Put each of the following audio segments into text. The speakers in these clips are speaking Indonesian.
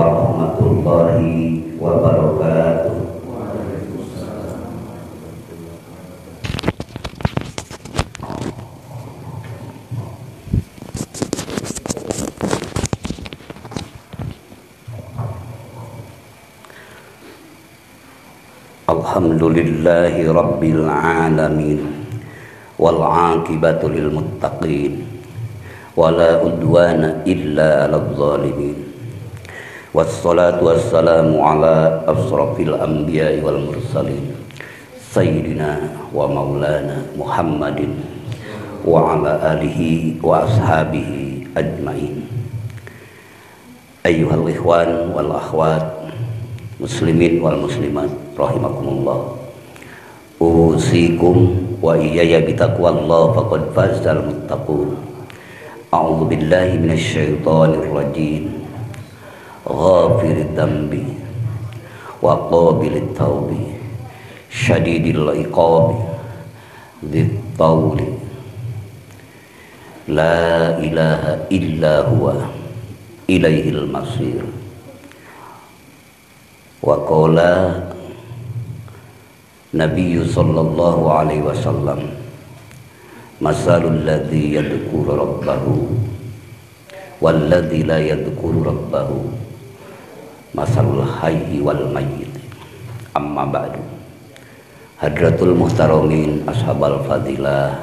warahmatullahi wabarakatuh. Alhamdulillahi rabbil alamin wal aqibatu lil muttaqin wala udwana illa 'alal zalimin wassalatu wassalamu ala asrafil anbiya'i wal mursalin sayyidina wa maulana Muhammadin wa ala alihi wa ashabihi ajmain. Ayyuhal ikhwan wal akhwat muslimin wal muslimat rahimakumullah, usikum wa iyaya bitaqwallah faqad fazal muttaqun. A'udzu billahi minasyaitonir rajim. Ghafirid dambi wa qabilit taubi syadidil iqabi dzit tauli la ilaha illa huwa ilaihil masir. Wa qala Nabi sallallahu alaihi wasallam, masalul ladzi yadhkuru rabbahu wal ladzi la yadhkuru rabbahu masalul hayyi wal mayyit. Amma ba'du. Hadratul muhtaramin ashabal fadilah,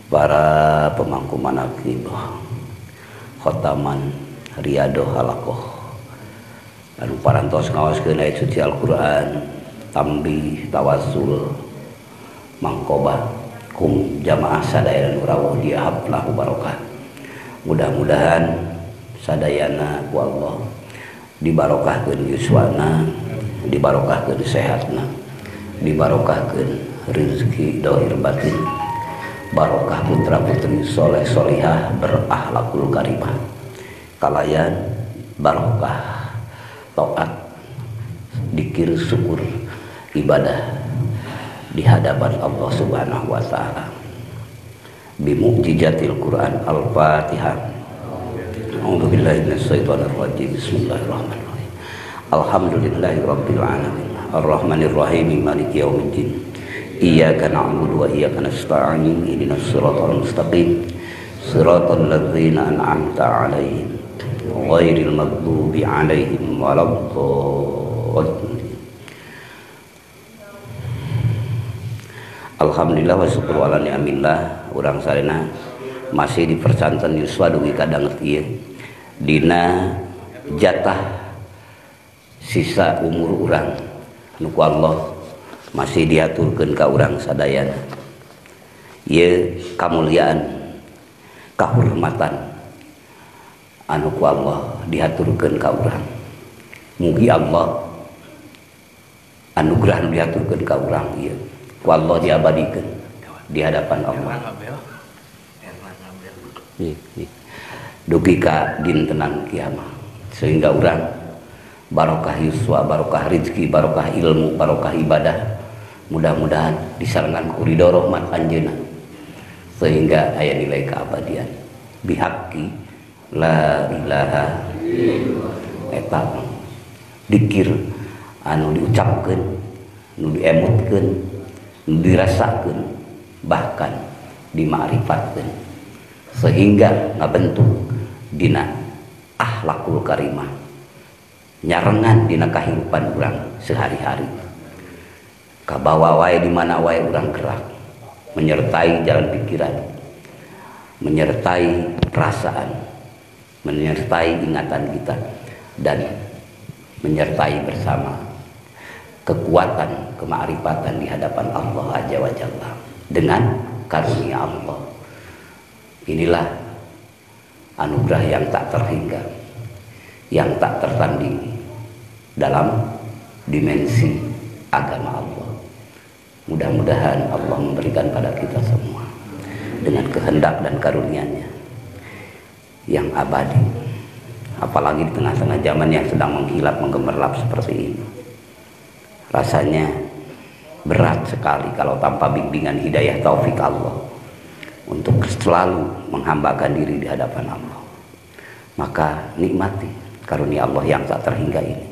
para pemangku manaqib, khotaman riyadhah halaqah anu parantos ngawaskeun ayat suci Al-Qur'an, tambih tawasul mangkobah kum jamaah sadaya nu rawuh dia haplahu barokah. Mudah-mudahan sadayana ku Allah dibarokahkeun yuswana, dibarokahkeun sehatna, dibarokahkeun rezeki dohir batin, barokah putra putri soleh solihah berakhlakul karimah, kalayan barokah taat, dikir, syukur, ibadah di hadapan Allah Subhanahu wa taala. Bi mu'jizatil Quran Al-Fatihah. A'udzu billahi minasyaitonir rajim. Bismillahirrahmanirrahim. Alhamdulillahirabbil alamin. Arrahmanir rahim. Maliki yaumiddin. Iyyaka na'budu wa iyyaka nasta'in. Ihdinas siratal mustaqim. Siratal ladzina an'amta 'alaihim ghairil maghdubi 'alaihim waladdallin. Alhamdulillah wa syukur ala ni'amillah. Urang sarena masih dipercanten yuswa dugi kadang ieu dina jatah sisa umur urang anu ku Allah masih diaturkeun ka urang sadayana. Ieu kamuliaan, kahormatan anu ku Allah diaturkeun ka urang. Mugi Allah anugerah anu diaturkeun ka urang ieu ku Allah diabadikeun di hadapan Allah. Dugi ka dintenan kiamat sehingga urang barokah yuswa, barokah rezeki, barokah ilmu, barokah ibadah, mudah-mudahan disarengan ku ridho rahmat anjeunna sehingga aya nilai keabadian. Bihaqqi la ilaha eta dikir anu diucapkeun, anu diemutkeun, anu dirasakeun, bahkan dima'rifatkeun sehingga ngabentuk dina akhlakul karimah, nyarengan dina kahirupan urang sehari-hari. Kabawa wae di mana wae urang gerak, menyertai jalan pikiran, menyertai perasaan, menyertai ingatan kita, dan menyertai bersama kekuatan kemakrifatan di hadapan Allah Azza wa Jalla dengan karunia Allah. Inilah anugerah yang tak terhingga, yang tak tertandingi dalam dimensi agama Allah. Mudah-mudahan Allah memberikan pada kita semua dengan kehendak dan karunia-Nya yang abadi, apalagi di tengah-tengah zaman yang sedang menghilap menggemerlap seperti ini. Rasanya berat sekali kalau tanpa bimbingan hidayah taufik Allah untuk selalu menghambakan diri di hadapan Allah. Maka nikmati karunia Allah yang tak terhingga ini,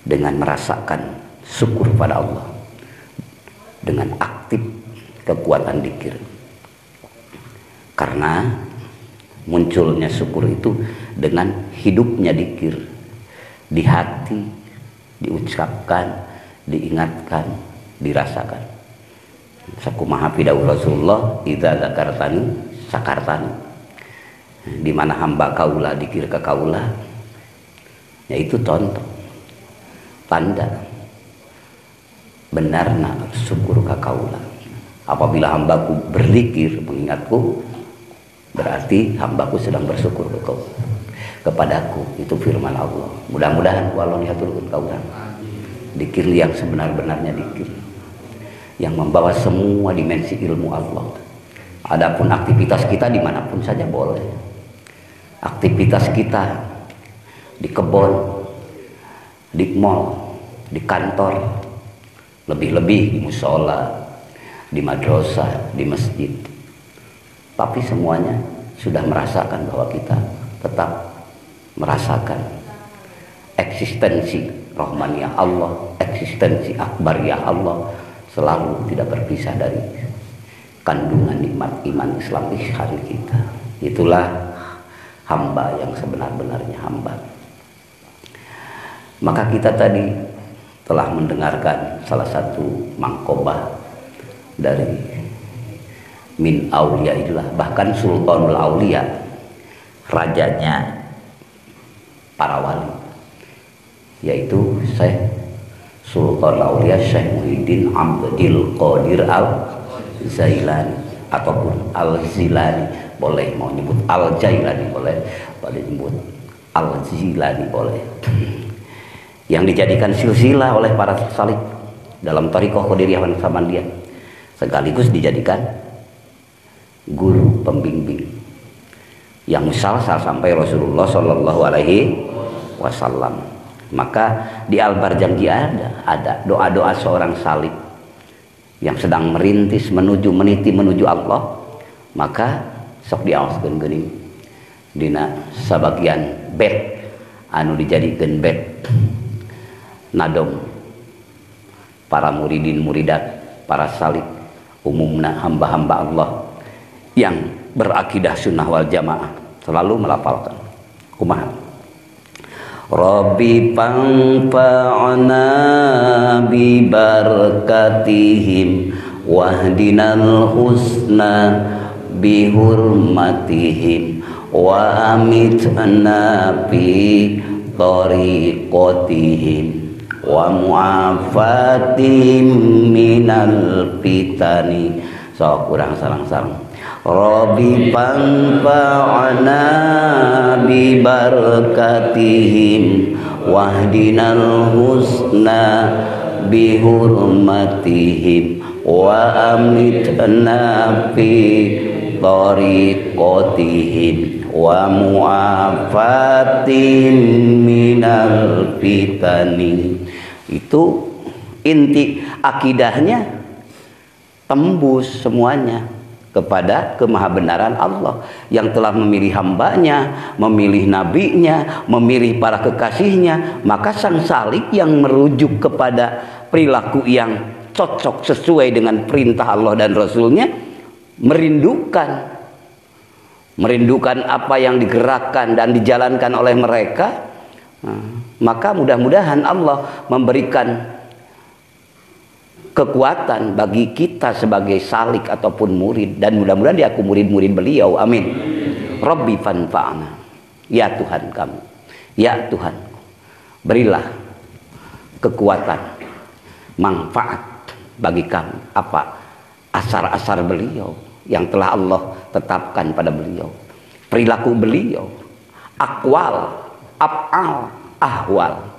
dengan merasakan syukur pada Allah, dengan aktif kekuatan dzikir. Karena munculnya syukur itu dengan hidupnya dzikir di hati, diucapkan, diingatkan, dirasakan. Sakumaha pidau Rasulullah, idza dzakartani sakartani. Di mana hamba kaula dzikir ke kaula, yaitu contoh tanda benarna syukur ka kaula. Apabila hambaku berzikir mengingatku, berarti hambaku sedang bersyukur kepadaku. Itu firman Allah. Mudah-mudahan Allah nihaturkeun ka urang dzikir yang sebenar-benarnya dzikir yang membawa semua dimensi ilmu Allah. Adapun aktivitas kita dimanapun saja boleh. Aktivitas kita di kebun, di mall, di kantor, lebih-lebih di musola, di madrasah, di masjid. Tapi semuanya sudah merasakan bahwa kita tetap merasakan eksistensi rahmaniyah Allah, eksistensi akbariyah Allah, selalu tidak berpisah dari kandungan nikmat iman Islam ihsan kita. Itulah hamba yang sebenar-benarnya hamba. Maka kita tadi telah mendengarkan salah satu mangkobah dari min auliyaillah, bahkan sultanul aulia, rajanya para wali, yaitu Syekh Sultan Aulia Syekh Muhyiddin Abdul Qadir Al-Zailani ataupun Al-Zilani, boleh mau nyebut Al-Jailani boleh nyebut Al-Zilani boleh, yang dijadikan silsilah oleh para salik dalam thariqah Qadiriyah Samaniyah, sekaligus dijadikan guru pembimbing yang musalsal sampai Rasulullah Shallallahu Alaihi Wasallam. Maka di Al-Barzanji ada doa-doa seorang salik yang sedang merintis meniti menuju Allah. Maka sok diaoskeun geuning dina sabagian bet anu dijadikeun bet nadom para muridin muridat, para salik, umumna hamba-hamba Allah yang berakidah sunnah wal jamaah selalu melafalkan kumaha Rabbi panfa'na bi barakatihim wahdinal husna bi hurmatihim wa amitna bi tariqatihim wa mu'afatim minal fitani. So kurang sarang-sarang Rabbi panfa'na bi barakatihim wahdinal husna bi hurmatihim wa amitna fi tariqatihim wa mu'afatim minal fitani. Itu inti akidahnya, tembus semuanya kepada kemahabenaran Allah yang telah memilih hambanya, memilih nabinya, memilih para kekasihnya. Maka sang salik yang merujuk kepada perilaku yang cocok sesuai dengan perintah Allah dan Rasulnya, merindukan apa yang digerakkan dan dijalankan oleh mereka. Maka mudah-mudahan Allah memberikan kekuatan bagi kita sebagai salik ataupun murid, dan mudah-mudahan dia aku murid-murid beliau, amin. Rabbi fanfa'na, ya Tuhan kami, ya Tuhan, berilah kekuatan, manfaat bagi kami apa asar-asar beliau yang telah Allah tetapkan pada beliau, perilaku beliau, akwal, af'al, ahwal.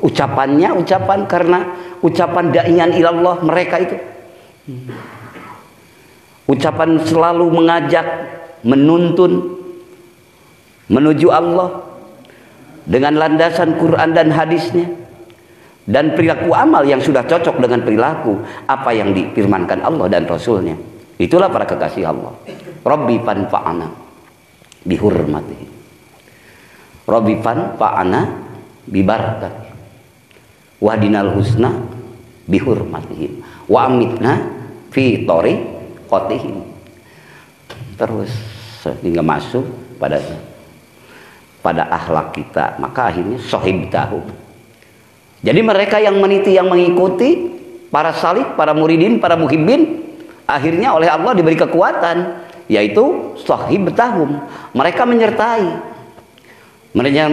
Ucapannya ucapan karena ucapan da'iyan ilallah mereka itu, ucapan selalu mengajak, menuntun menuju Allah dengan landasan Quran dan hadisnya, dan perilaku amal yang sudah cocok dengan perilaku apa yang difirmankan Allah dan Rasulnya. Itulah para kekasih Allah. Rabbi fanfa'na bihurmatihi Rabbi fanfa'na bibarakatihim wahdinal husna bihurmatihim wa amitna fi thariqatihim. Terus sehingga masuk pada akhlak kita, maka akhirnya sahibtahum. Jadi mereka yang meniti, yang mengikuti para salik, para muridin, para muhibbin, akhirnya oleh Allah diberi kekuatan, yaitu sahibtahum. Mereka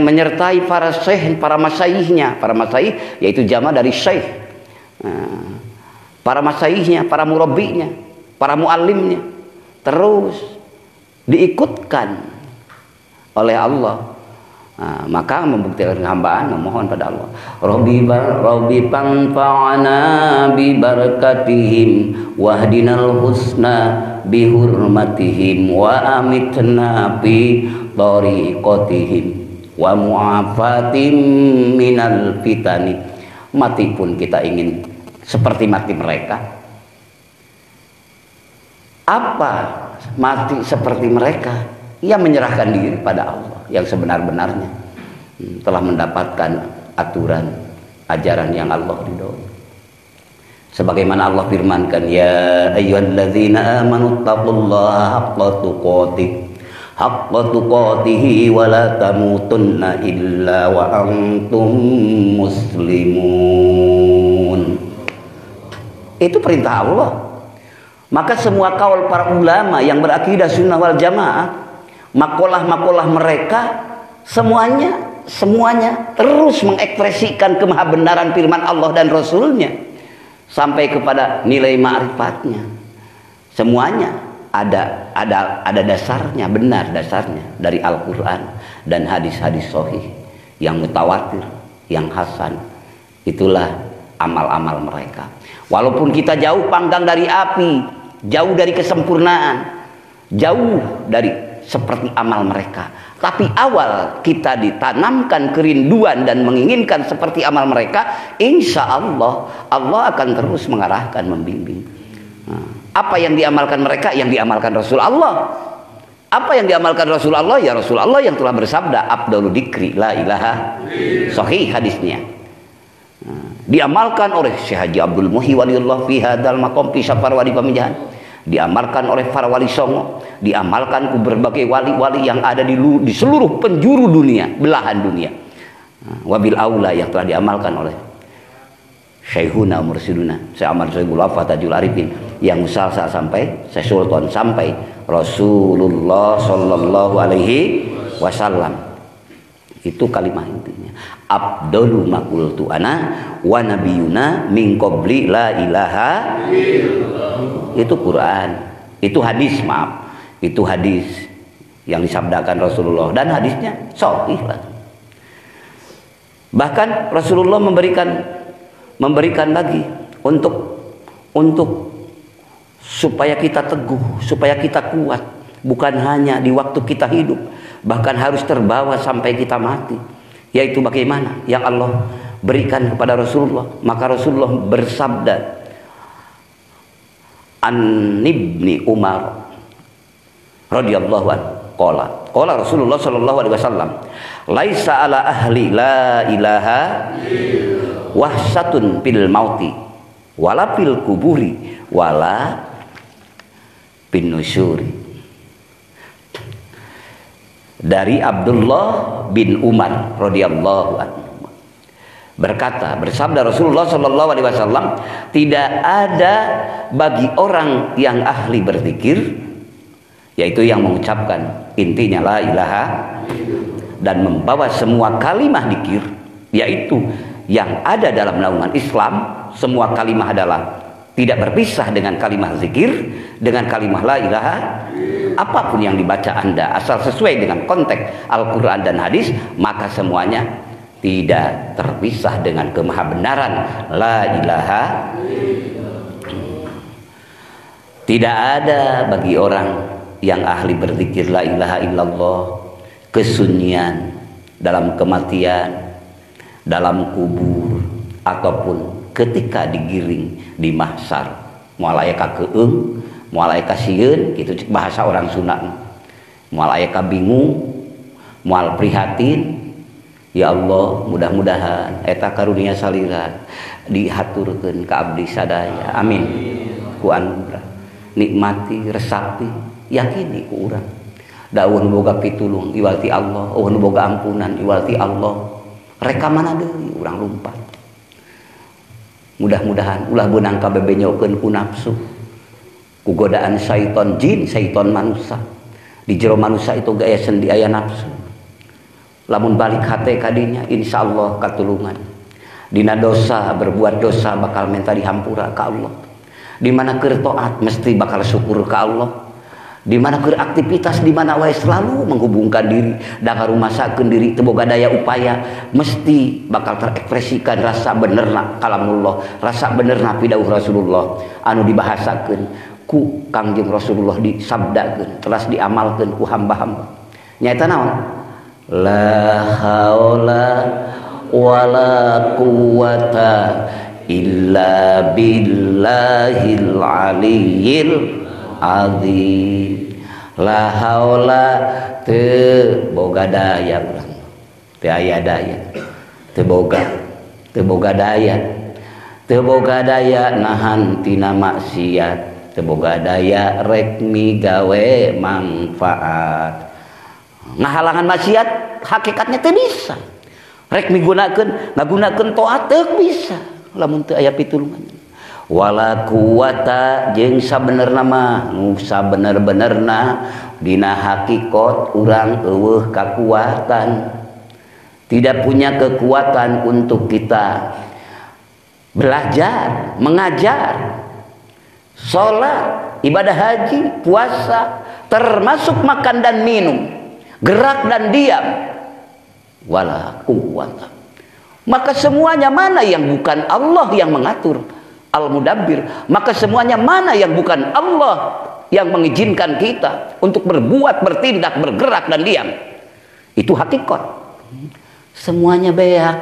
menyertai para syekh, para masyayihnya. Para masyayih yaitu jama dari syekh. Para masyayihnya, para murabbinya, para muallimnya, terus diikutkan oleh Allah. Maka membuktikan hambaan memohon pada Allah, Rabbi fanfa'na bi barakatihim wahdinal husna bihurmatihim wa amitna bi thariqatihim wa mu'afatim minal fitani. Mati pun kita ingin seperti mati mereka. Apa mati seperti mereka? Ia menyerahkan diri pada Allah yang sebenar-benarnya, telah mendapatkan aturan ajaran yang Allah ridhoi. Sebagaimana Allah firmankan, ya ayyuhalladzina amanu taqullaha haqqa tuqatih wa la tamutunna illa wa antum muslimun. Itu perintah Allah. Maka semua kaul para ulama yang berakidah sunnah wal jamaah, makolah-makolah mereka semuanya terus mengekspresikan kemahabenaran firman Allah dan Rasulnya sampai kepada nilai ma'rifatnya. Semuanya ada dasarnya, benar dasarnya dari Al-Quran dan hadis-hadis sahih yang mutawatir, yang hasan. Itulah amal-amal mereka. Walaupun kita jauh panggang dari api, jauh dari kesempurnaan, jauh dari seperti amal mereka, tapi awal kita ditanamkan kerinduan dan menginginkan seperti amal mereka, insya Allah Allah akan terus mengarahkan, membimbing. Apa yang diamalkan mereka, yang diamalkan Rasul Allah. Apa yang diamalkan Rasul Allah, ya Rasul Allah yang telah bersabda afdhalu dzikri la ilaha, sahih hadisnya. Diamalkan oleh Syekh Haji Abdul Muhyi waliyullah fi hadzal maqam fi safar wali pamijahan, diamalkan oleh para wali songo, diamalkan ke berbagai wali-wali yang ada di seluruh penjuru dunia, belahan dunia. Wabil aula yang telah diamalkan oleh Syekhuna Mursiduna Syekh Ahmad Sohibul Wafa Tajul Arifin, yang musalsal sampai Syekh Sultan sampai Rasulullah sallallahu alaihi wasallam. Itu kalimat intinya. Abdulu maqultu ana wa nabiyuna min qabli la ilaha. Itu Quran, itu hadis, maaf, itu hadis yang disabdakan Rasulullah dan hadisnya sahih lah. Bahkan Rasulullah memberikan lagi untuk supaya kita teguh, supaya kita kuat, bukan hanya di waktu kita hidup, bahkan harus terbawa sampai kita mati. Yaitu bagaimana yang Allah berikan kepada Rasulullah. Maka Rasulullah bersabda, an ibni Umar radhiyallahu anhu qala Rasulullah sallallahu alaihi wasallam, laisa ala ahli la ilaha wahsatun fil mauti wala fil kuburi wala bin nusyuri. Dari Abdullah bin Umar radhiyallahu anhu berkata, bersabda Rasulullah sallallahu alaihi wasallam, tidak ada bagi orang yang ahli berzikir, yaitu yang mengucapkan intinya la ilaha dan membawa semua kalimah dzikir, yaitu yang ada dalam naungan Islam. Semua kalimah adalah tidak berpisah dengan kalimah zikir, dengan kalimah la ilaha. Apapun yang dibaca Anda asal sesuai dengan konteks Al-Quran dan hadis, maka semuanya tidak terpisah dengan kemahabenaran la ilaha. Tidak ada bagi orang yang ahli berzikir la ilaha illallah kesunyian dalam kematian, dalam kubur, ataupun ketika digiring di mahsyar. Moal aya ka keung, moal aya ka sieun, kitu bahasa orang Sunda. Moal aya ka bingung, moal prihatin, Ya Allah, mudah-mudahan eta karunia salira dihaturkeun ka abdi sadaya. Amin. Ku anugerah nikmati resapi yakini ku urang. Daun boga pitulung iwalti Allah, eueun boga ampunan iwalti Allah. Reka mana deui urang lumpat. Mudah-mudahan ulah beunang kabebenyokeun ku nafsu. Ku godaan syaiton jin, syaiton manusia. Di jero manusia itu gaya sendi aya nafsu. Lamun balik hate kadinya insyaallah katulungan. Dina dosa berbuat dosa bakal minta dihampura ka Allah. Di mana keur taat mesti bakal syukur ka Allah. Di mana keur aktivitas di mana wae selalu menghubungkan diri da ngarumasakeun diri teu boga daya upaya mesti bakal terekspresikan rasa benerna kalamullah, rasa benerna pidauh Rasulullah anu dibahasakeun ku Kangjeng Rasulullah disabdakeun teras diamalkeun ku hamba-hamba. Nyaeta naon? La haula wala quwata illa billahil aliyyil azim. La haula teu boga daya urang. Teu aya daya. Teu boga daya. Teu boga daya nahan tina maksiat. Teu boga daya rek migawe manfaat. Ngahalangan maksiat hakikatnya teu bisa. Rek ngagunakeun taat teu bisa lamun teu aya pitulungan. Wala quwata jeung sabenerna mah nu sabener-benerna dina hakikat urang eueuh kakuatan. Tidak punya kekuatan untuk kita belajar, mengajar, sholat, ibadah haji, puasa, termasuk makan dan minum, gerak dan diam. Wala quwwata. Maka semuanya mana yang bukan Allah yang mengatur? Al-Mudabbir. Maka semuanya mana yang bukan Allah yang mengizinkan kita untuk berbuat, bertindak, bergerak dan diam? Itu hakikat. Semuanya beak.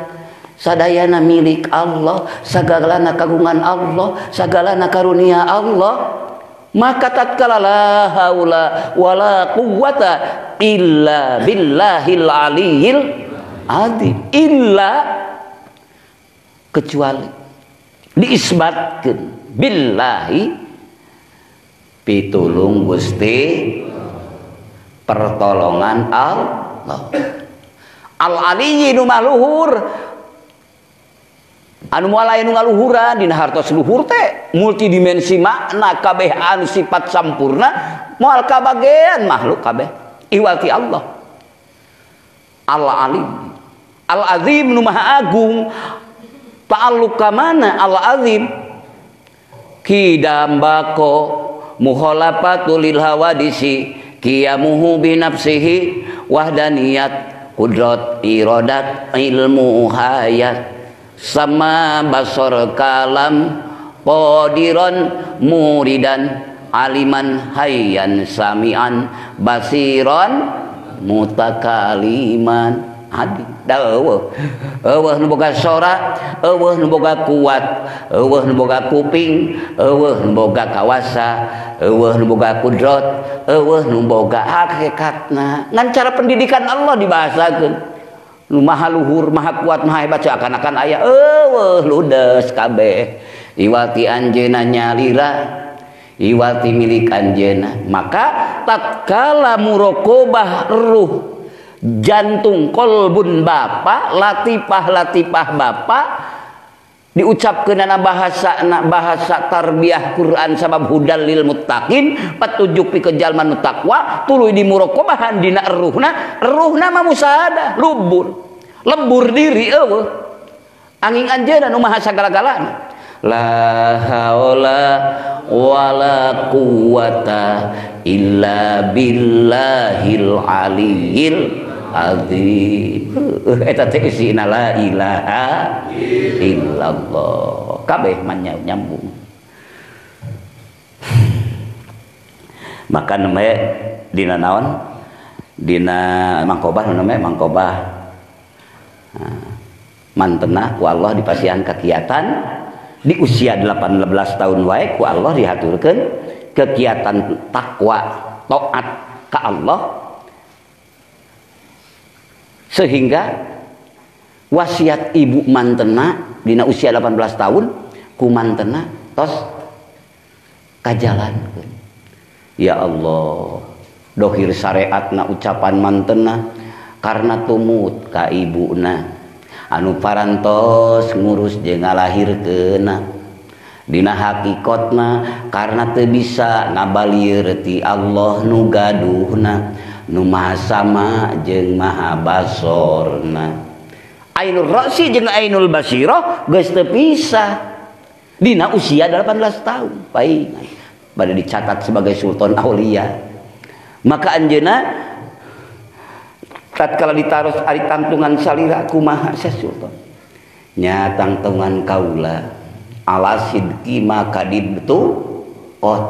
Sadayana milik Allah, sagalana kagungan Allah, sagalana karunia Allah. Maka tatkala la haula wala quwwata illa billahil aliyyil azim. Illa kecuali diisbatkeun billahi pitulung Gusti pertolongan Allah. Al aliyyi nu maluhur anu moal aya nu ngaluhuran dina hartos luhur teh multidimensi makna kabeh anu sifat sampurna moal kabagean makhluk kabeh iwati Allah. Al alim al azim nu maha agung. Ta'alluq ka mana al-azim kidambako mukhalafatul lil hawadisi qiyamuhu bi nafsihi wahdaniyat qudrat iradat ilmu hayat sama basar kalam qadiran muridan aliman hayyan samian basiran mutakaliman. Adi da eueuh nu boga sora, eueuh nu boga kuat, eueuh nu boga kuping, eueuh nu boga kawasa, eueuh nu boga kudrat, eueuh nu boga hakikatna. Ngan cara pendidikan Allah dibahasakeun. Nu maha luhur, maha kuat, maha hebat seakan-akan aya eueuh ludes kabeh. Iwati anjeunna nyalira, iwati milik anjeunna. Maka tatkala muraqabah ruh jantung kolbun Bapak latifah Bapak diucapkeun bahasa tarbiyah Quran sabab hudal lil muttaqin patujuk pikeun jalma nu takwa tuluy dimuraqabahan dina ruhna mah musaadah lembur diri eueuh angin anjeunna nu maha sagala-galana. La haula wala quwata illa billahil aliyyil azim. Eta teh isina la ilaha illallah. Kabeh mah nyambung. Maka namanya dina naon? Dina mangkobah namanya mangkobah. Mantena ku Allah dipasihan kegiatan di usia 18 tahun wae ku Allah dihaturkeun kegiatan takwa taat ka Allah sehingga wasiat ibu mantena dina usia 18 tahun ku mantena tos kajalankeun. Ya Allah, dohir syariatna ucapan mantena karena tumut ka ibuna anu parantos ngurus jeung ngalahirkeunna. Dina hakikatna karena teu bisa ngabalieur ti Allah nu gaduhna nu maha sama jeung maha basorna. Ainul Ra'si jeung Ainul Basirah geus teu pisah dina usia 18 tahun. Baik, bade dicatat sebagai sultan aulia. Maka anjeunna tatkala ditaros ari tangtungan salira kumaha sa sultan? Nya tangtungan kaula ala sidqi maka dibtu qot.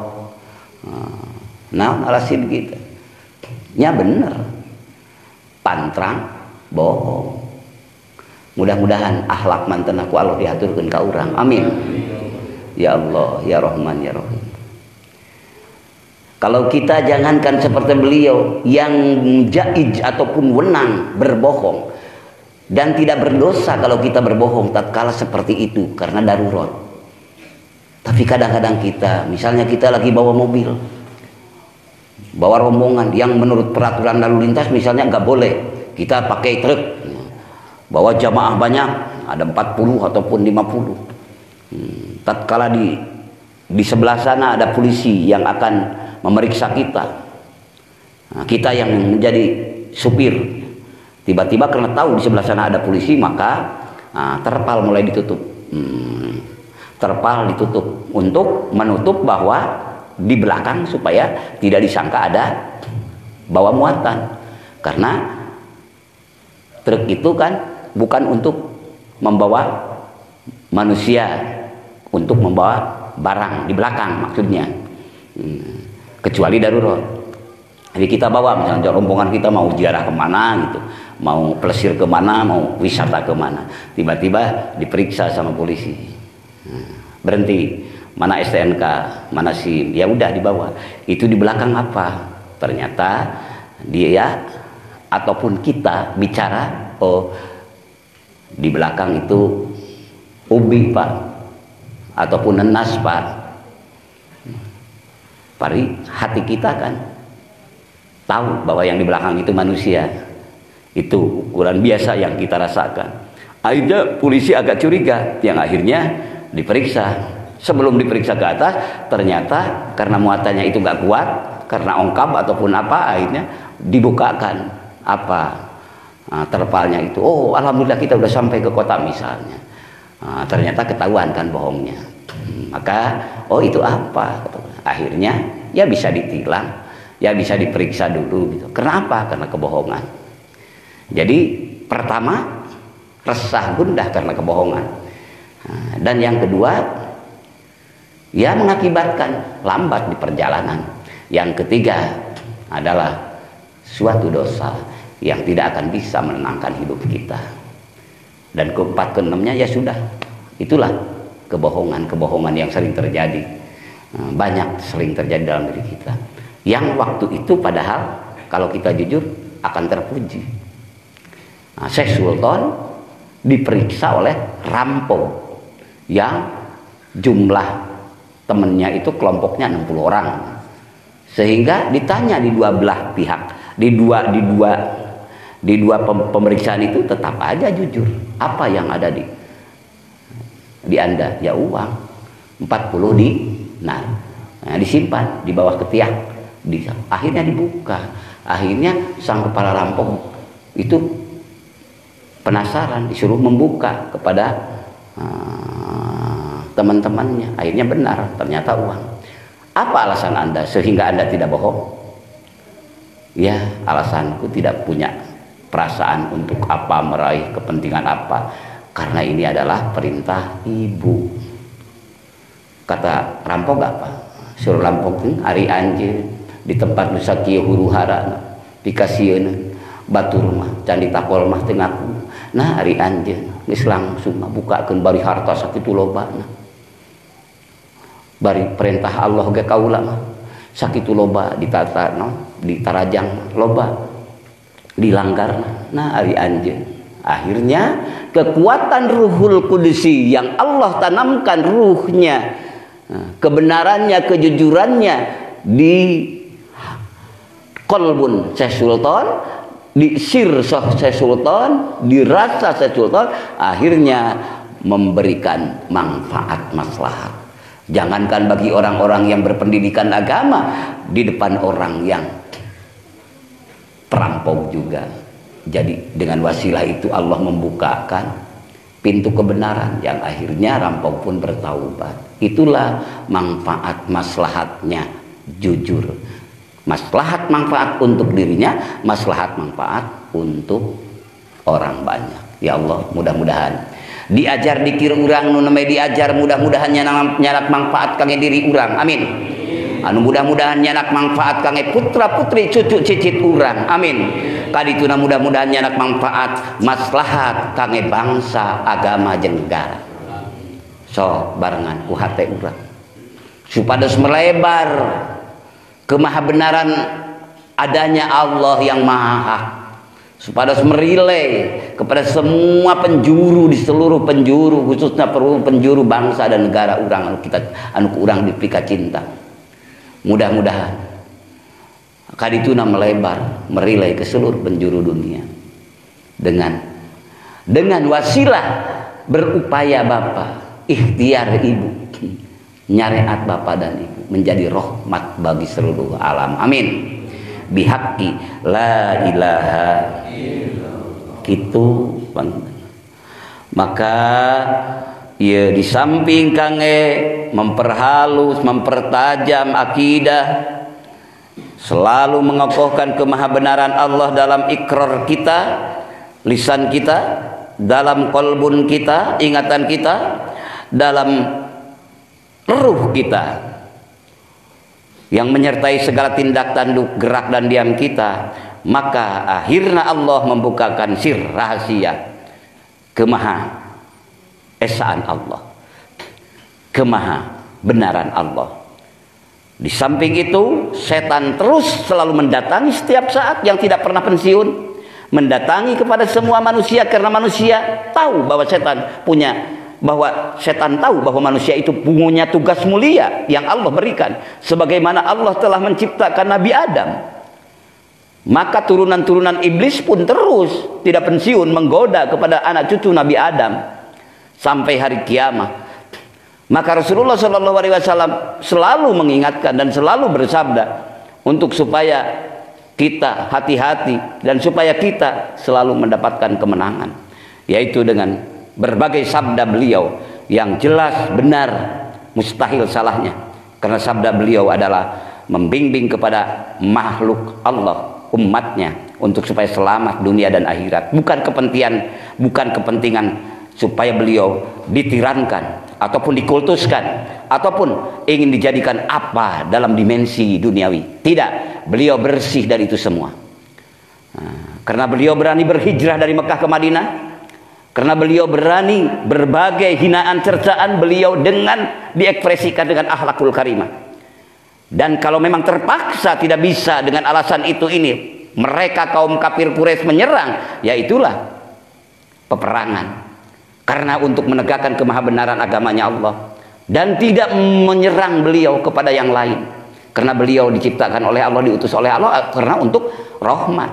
Naon ala sidqi teh? Nya bener. Pantrang bohong. Mudah-mudahan akhlak mantena ku Allah diaturkeun ka urang. Amin. Ya Allah, ya Rahman, ya Rahim. Kalau kita jangankan seperti beliau yang jaiz ataupun wenang berbohong dan tidak berdosa kalau kita berbohong tatkala seperti itu karena darurat. Tapi kadang-kadang kita, misalnya kita lagi bawa mobil, bawa rombongan yang menurut peraturan lalu lintas misalnya nggak boleh kita pakai truk, bawa jamaah banyak, ada 40 ataupun 50. Tatkala di sebelah sana ada polisi yang akan memeriksa kita, nah, kita yang menjadi supir, tiba-tiba karena tahu di sebelah sana ada polisi maka terpal mulai ditutup. Terpal ditutup untuk menutup bahwa di belakang supaya tidak disangka ada bawa muatan, karena truk itu kan bukan untuk membawa manusia, untuk membawa barang di belakang maksudnya, kecuali darurat. Jadi kita bawa misalnya rombongan kita mau ziarah kemana gitu, mau plesir kemana, mau wisata kemana, tiba-tiba diperiksa sama polisi. Berhenti, mana STNK, mana SIM, ya udah dibawa. Itu di belakang apa? Ternyata dia ataupun kita bicara, oh di belakang itu ubi Pak, ataupun nenas Pak. Pari hati kita kan tahu bahwa yang di belakang itu manusia. Itu ukuran biasa yang kita rasakan. Akhirnya polisi agak curiga, yang akhirnya diperiksa. Sebelum diperiksa ke atas, ternyata karena muatannya itu nggak kuat, karena ongkap ataupun apa, akhirnya dibukakan apa terpalnya itu. Oh, alhamdulillah kita udah sampai ke kota misalnya. Ternyata ketahuan kan bohongnya. Maka oh itu apa? Akhirnya ya bisa ditilang, ya bisa diperiksa dulu gitu. Kenapa? Karena kebohongan. Jadi pertama resah gundah karena kebohongan. Dan yang kedua, ya mengakibatkan lambat di perjalanan. Yang ketiga adalah suatu dosa yang tidak akan bisa menenangkan hidup kita. Dan keempat, keenamnya ya sudah, itulah kebohongan yang sering terjadi. Banyak sering terjadi dalam diri kita. Yang waktu itu padahal kalau kita jujur akan terpuji. Syekh Sultan diperiksa oleh rampok yang jumlah temennya itu kelompoknya 60 orang, sehingga ditanya di dua belah pihak, di dua pemeriksaan itu tetap aja jujur. Apa yang ada di Anda? Ya uang 40 dinar, disimpan di bawah ketiak. Akhirnya dibuka. Akhirnya sang kepala rampok itu penasaran, disuruh membuka kepada teman-temannya. Akhirnya benar, ternyata uang. Apa alasan Anda sehingga Anda tidak bohong? Ya, alasanku tidak punya perasaan untuk apa, meraih kepentingan apa, karena ini adalah perintah ibu. Kata rampok apa? Suruh rampok ari anjeun di tempat nusa kieu huru-hara dikasieun batur mah can ditapol mah teu ngaku. Nah ari anjeun geus langsung bukakeun bari harta sakitu lobana. Bari perintah Allah ge kaula mah sakitu loba ditata no, ditarajang loba dilanggar. Nah ari anjeun Akhirnya kekuatan Ruhul Qudusi yang Allah tanamkan ruhnya, kebenarannya, kejujurannya di kolbun Syekh Sultan, di sir Syekh Sultan, di rasa Syekh Sultan, akhirnya memberikan manfaat maslahat. Jangankan bagi orang-orang yang berpendidikan agama, di depan orang yang perampok juga. Jadi dengan wasilah itu Allah membukakan pintu kebenaran yang akhirnya rampok pun bertaubat. Itulah manfaat maslahatnya jujur. Maslahat manfaat untuk dirinya, maslahat manfaat untuk orang banyak. Ya Allah, mudah-mudahan diajar dikir urang nu neme diajar, mudah-mudahan nyanak manfaat kangge diri urang. Amin. Anu mudah-mudahan nyanak manfaat kangge putra putri cucu cicit urang. Amin. Kadituna mudah-mudahan nyanak manfaat maslahat kangge bangsa, agama jeung negara. So barengan ku hate urang supados melebar kemahabenaran adanya Allah yang maha hak, supados merilai kepada semua penjuru di seluruh penjuru, khususnya penjuru bangsa dan negara urang anu urang dipika cinta. Mudah-mudahan kadituna melebar merilai ke seluruh penjuru dunia dengan wasilah berupaya Bapak, ikhtiar Ibu, nyariat Bapak dan Ibu menjadi rahmat bagi seluruh alam. Amin. Bihaqqi la ilaha illallah. Gitu Bang. Maka ya di samping kangge memperhalus, mempertajam akidah, selalu mengokohkan kemahabenaran Allah dalam ikrar kita, lisan kita, dalam kolbun kita, ingatan kita, dalam ruh kita, yang menyertai segala tindak tanduk, gerak dan diam kita. Maka akhirnya Allah membukakan sir rahasia kemaha esaan Allah, kemaha benaran Allah. Di samping itu setan terus selalu mendatangi setiap saat yang tidak pernah pensiun, mendatangi kepada semua manusia karena manusia tahu bahwa setan tahu bahwa manusia itu punya tugas mulia yang Allah berikan, sebagaimana Allah telah menciptakan Nabi Adam. Maka turunan-turunan iblis pun terus tidak pensiun menggoda kepada anak cucu Nabi Adam sampai hari kiamat. Maka Rasulullah SAW selalu mengingatkan dan selalu bersabda untuk supaya kita hati-hati dan supaya kita selalu mendapatkan kemenangan, yaitu dengan berbagai sabda beliau yang jelas, benar, mustahil salahnya, karena sabda beliau adalah membimbing kepada makhluk Allah, umatnya, untuk supaya selamat dunia dan akhirat, bukan kepentingan supaya beliau ditirankan ataupun dikultuskan ataupun ingin dijadikan apa dalam dimensi duniawi. Tidak, beliau bersih dari itu semua. Karena beliau berani berhijrah dari Mekah ke Madinah, karena beliau berani berbagai hinaan cercaan beliau dengan diekspresikan dengan akhlakul karimah. Dan kalau memang terpaksa tidak bisa dengan alasan itu ini, mereka kaum kafir Quraisy menyerang, ya itulah peperangan. Karena untuk menegakkan kemahabenaran agamanya Allah, dan tidak menyerang beliau kepada yang lain, karena beliau diciptakan oleh Allah, diutus oleh Allah karena untuk rahmat,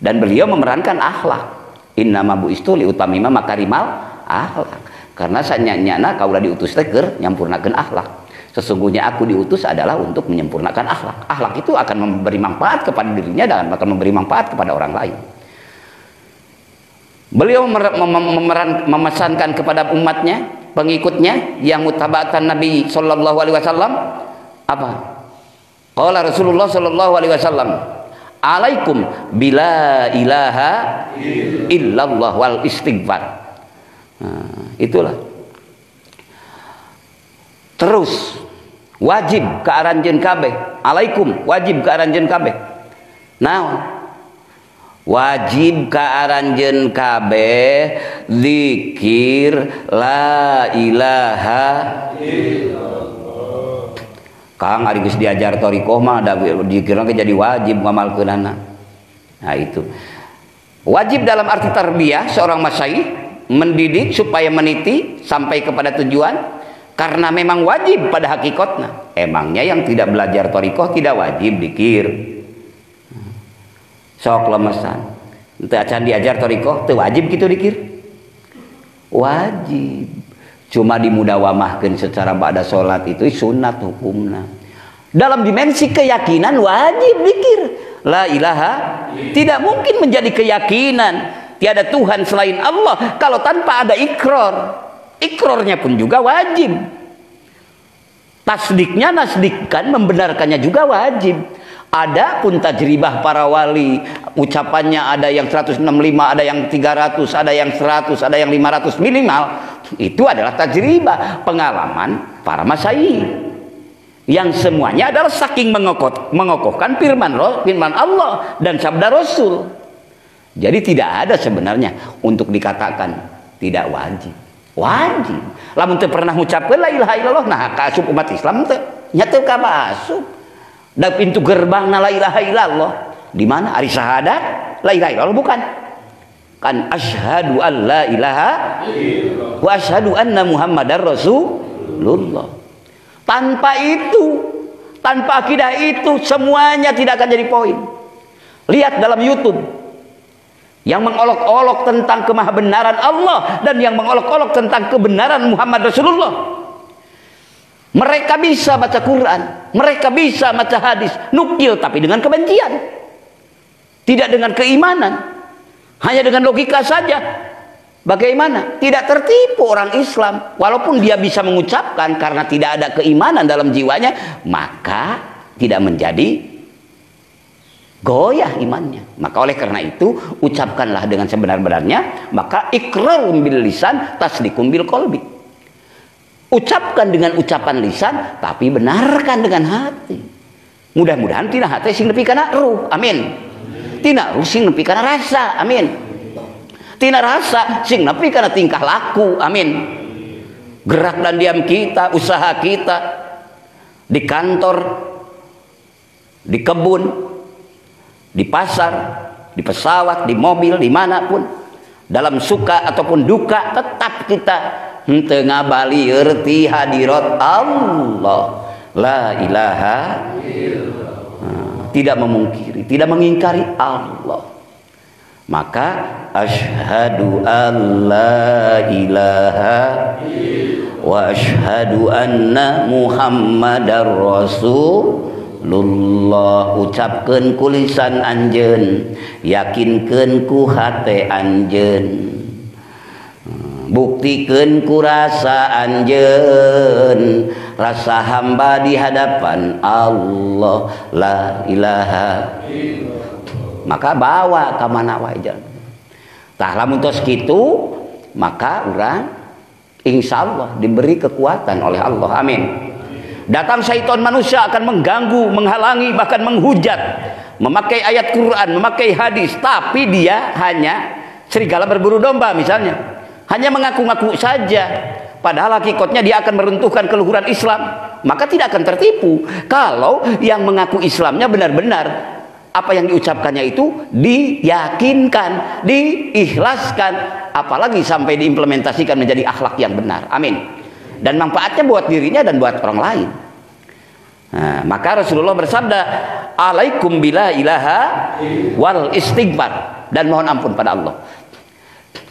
dan beliau memerankan akhlak. Innama bu'istu liutamima makarimal akhlak, karena sanyana kaulah diutus teker nyampurnakeun akhlak. Sesungguhnya aku diutus adalah untuk menyempurnakan akhlak. Akhlak itu akan memberi manfaat kepada dirinya dan akan memberi manfaat kepada orang lain. Beliau memesankan kepada umatnya, pengikutnya yang mutaba'atan Nabi sallallahu alaihi wasallam, apa? Qala Rasulullah sallallahu alaihi wasallam, "Alaikum bila ilaha illallah wal istighfar." Itulah. Terus wajib ke aranjeun kabeh. Alaikum wajib ke aranjeun kabeh. Nah, wajib ka aranjeun kabeh zikir la ilaha illallah. Kang ari geus diajar thariqah mah da dikirna jadi wajib ngamalkeunana. Nah itu. Wajib dalam arti tarbiyah, seorang masyayikh mendidik supaya meniti sampai kepada tujuan, karena memang wajib pada hakikatnya. Emangnya yang tidak belajar thariqah tidak wajib dikir? Sok lemesan teu acan diajar thariqah teu wajib gitu dikir? Wajib, cuma dimudawamahkeun secara ba'da salat itu sunat hukumna. Dalam dimensi keyakinan wajib dikir la ilaha, tidak mungkin menjadi keyakinan tiada Tuhan selain Allah kalau tanpa ada ikrar. Ikrarnya pun juga wajib, tasdiknya, nasdikkan, membenarkannya juga wajib. Ada pun tajribah para wali, ucapannya ada yang 165, ada yang 300, ada yang 100, ada yang 500 minimal. Itu adalah tajribah, pengalaman para masyayikh, yang semuanya adalah saking mengokohkan firman Allah dan sabda Rasul. Jadi tidak ada sebenarnya untuk dikatakan tidak wajib. Wajib. Lamun teu pernah ngucapkeun la ilaha illallah, nah kaasup umat Islam teu nya teu kaasup. Da pintu gerbangna la ilaha illallah di mana? Ari syahadat la ilaha illallah bukan? Kan asyhadu an la ilaha wa asyhadu anna muhammadar rasulullah. Tanpa itu, tanpa akidah itu, semuanya tidak akan jadi poin. Lihat dalam YouTube yang mengolok-olok tentang kemahabenaran Allah dan yang mengolok-olok tentang kebenaran Muhammad Rasulullah. Mereka bisa baca Quran, mereka bisa baca hadis, nukil tapi dengan kebencian, tidak dengan keimanan, hanya dengan logika saja. Bagaimana? Tidak tertipu orang Islam, walaupun dia bisa mengucapkan, karena tidak ada keimanan dalam jiwanya, maka tidak menjadi goyah imannya. Maka oleh karena itu, ucapkanlah dengan sebenar-benarnya, maka ikrar bil lisan, tasdiqum bil qalbi. Ucapkan dengan ucapan lisan, tapi benarkan dengan hati. Mudah-mudahan tina hati sing nepi kana ruh, amin. Tina ruh sing nepi kana rasa, amin. Tina rasa sing nepi kana tingkah laku, amin. Gerak dan diam kita, usaha kita, di kantor, di kebun, di pasar, di pesawat, di mobil, dimanapun, dalam suka ataupun duka, tetap kita henteu ngabalieur ti hadirat Allah, la ilaha illallah. Tidak memungkiri, tidak mengingkari Allah. Maka asyhadu an la ilaha wa asyhadu anna muhammadar rasulullah. Ucapkeun ku lisan anjeun, yakinkeun ku hate anjeun, buktikeun ku rasa anjeun, rasa hamba di hadapan Allah, la ilaha. Maka bawa ka mana wae jalan. Tah lamun tos kitu, maka urang insyaallah diberi kekuatan oleh Allah, amin. Datang syaitan manusia akan mengganggu, menghalangi, bahkan menghujat, memakai ayat Quran, memakai hadis, tapi dia hanya serigala berburu domba misalnya, hanya mengaku-ngaku saja, padahal hakikatnya dia akan meruntuhkan keluhuran Islam. Maka tidak akan tertipu kalau yang mengaku Islamnya benar-benar apa yang diucapkannya itu diyakinkan, diikhlaskan, apalagi sampai diimplementasikan menjadi akhlak yang benar, amin. Dan manfaatnya buat dirinya dan buat orang lain. Nah, maka Rasulullah bersabda, alaikum bila ilaha wal istighfar, dan mohon ampun pada Allah,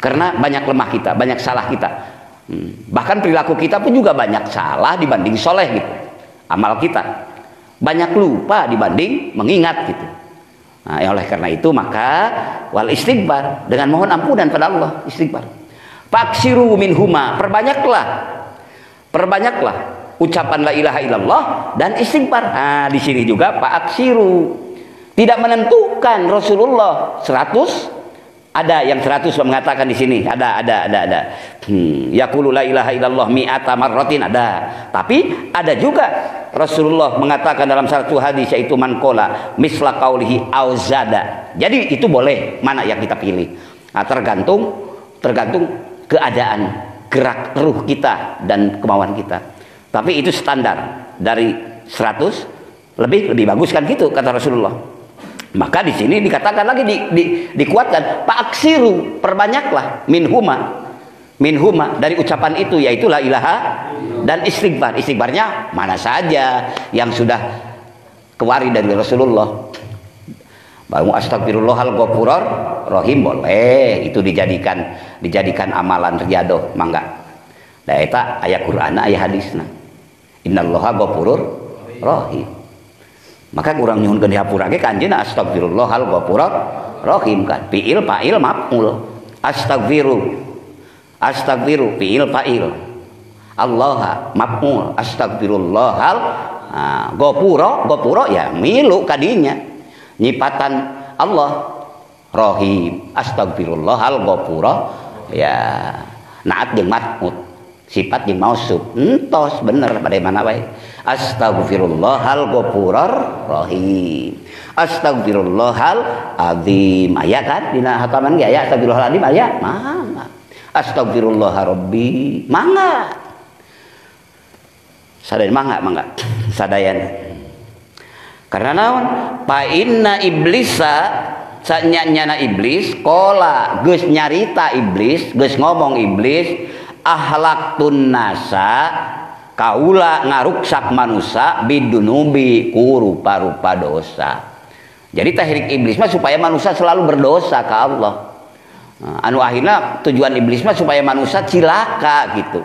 karena banyak lemah kita, banyak salah kita, bahkan perilaku kita pun juga banyak salah dibanding soleh gitu. Amal kita banyak lupa dibanding mengingat gitu. Nah, oleh karena itu maka wal istighfar, dengan mohon ampunan pada Allah, istighfar. Faksiru minhuma, perbanyaklah ucapan la ilaha illallah dan istighfar. Nah, di sini juga faksiru, tidak menentukan Rasulullah 100. Ada yang 100 mengatakan di sini, ada. Yaqulu la ilaha illallah mi'ata marratin, ada. Tapi ada juga Rasulullah mengatakan dalam satu hadis, yaitu man qala misla qaulihi auzada. Jadi itu boleh, mana yang kita pilih. Nah, tergantung keadaan, gerak ruh kita dan kemauan kita. Tapi itu standar dari 100 lebih bagus kan gitu kata Rasulullah. Maka di sini dikatakan lagi dikuatkan, fa'aksiru, perbanyaklah minhuma dari ucapan itu, yaitu la ilaha dan istighfar. Istighfarnya mana saja yang sudah kewari dari Rasulullah. Bahwa astagfirullahal ghafurur rahim boleh, itu dijadikan amalan riyadoh, mangga. Da eta aya Qur'an aya hadisna. Innallaha ghafurur rahim. Maka kurang nyuhunkeun dihapura ge ka anjeunna astagfirullahal ghafurur rahim kan. Fiil fa'il maf'ul. Astagfiru fiil fa'il. Allah maf'ul. Astagfirullahal ghafura ya milu kadinya. Nyipatan Allah rahim. Astagfirullahal ghafura ya naat jeung mat'ud. Sifat jeung mausuf entos bener pada mana bae. Astagfirullahal ghafurur rahim. Astagfirullahal azim. Aya kan dina hataman ge aya astagfirullahal azim aya? Mangga. Astagfirullah rabbi. Mangga. Sadayan mangga. Sadayan. Karena naon? Pa inna iblisa sanyana iblis qala geus nyarita iblis, geus ngomong iblis ahlaktun nasa kaula ngaruksak manusia bidunubi ku rupa-rupa dosa. Jadi tahrik iblis mah supaya manusia selalu berdosa ke Allah. Anu akhirnya tujuan iblis mah supaya manusia cilaka gitu.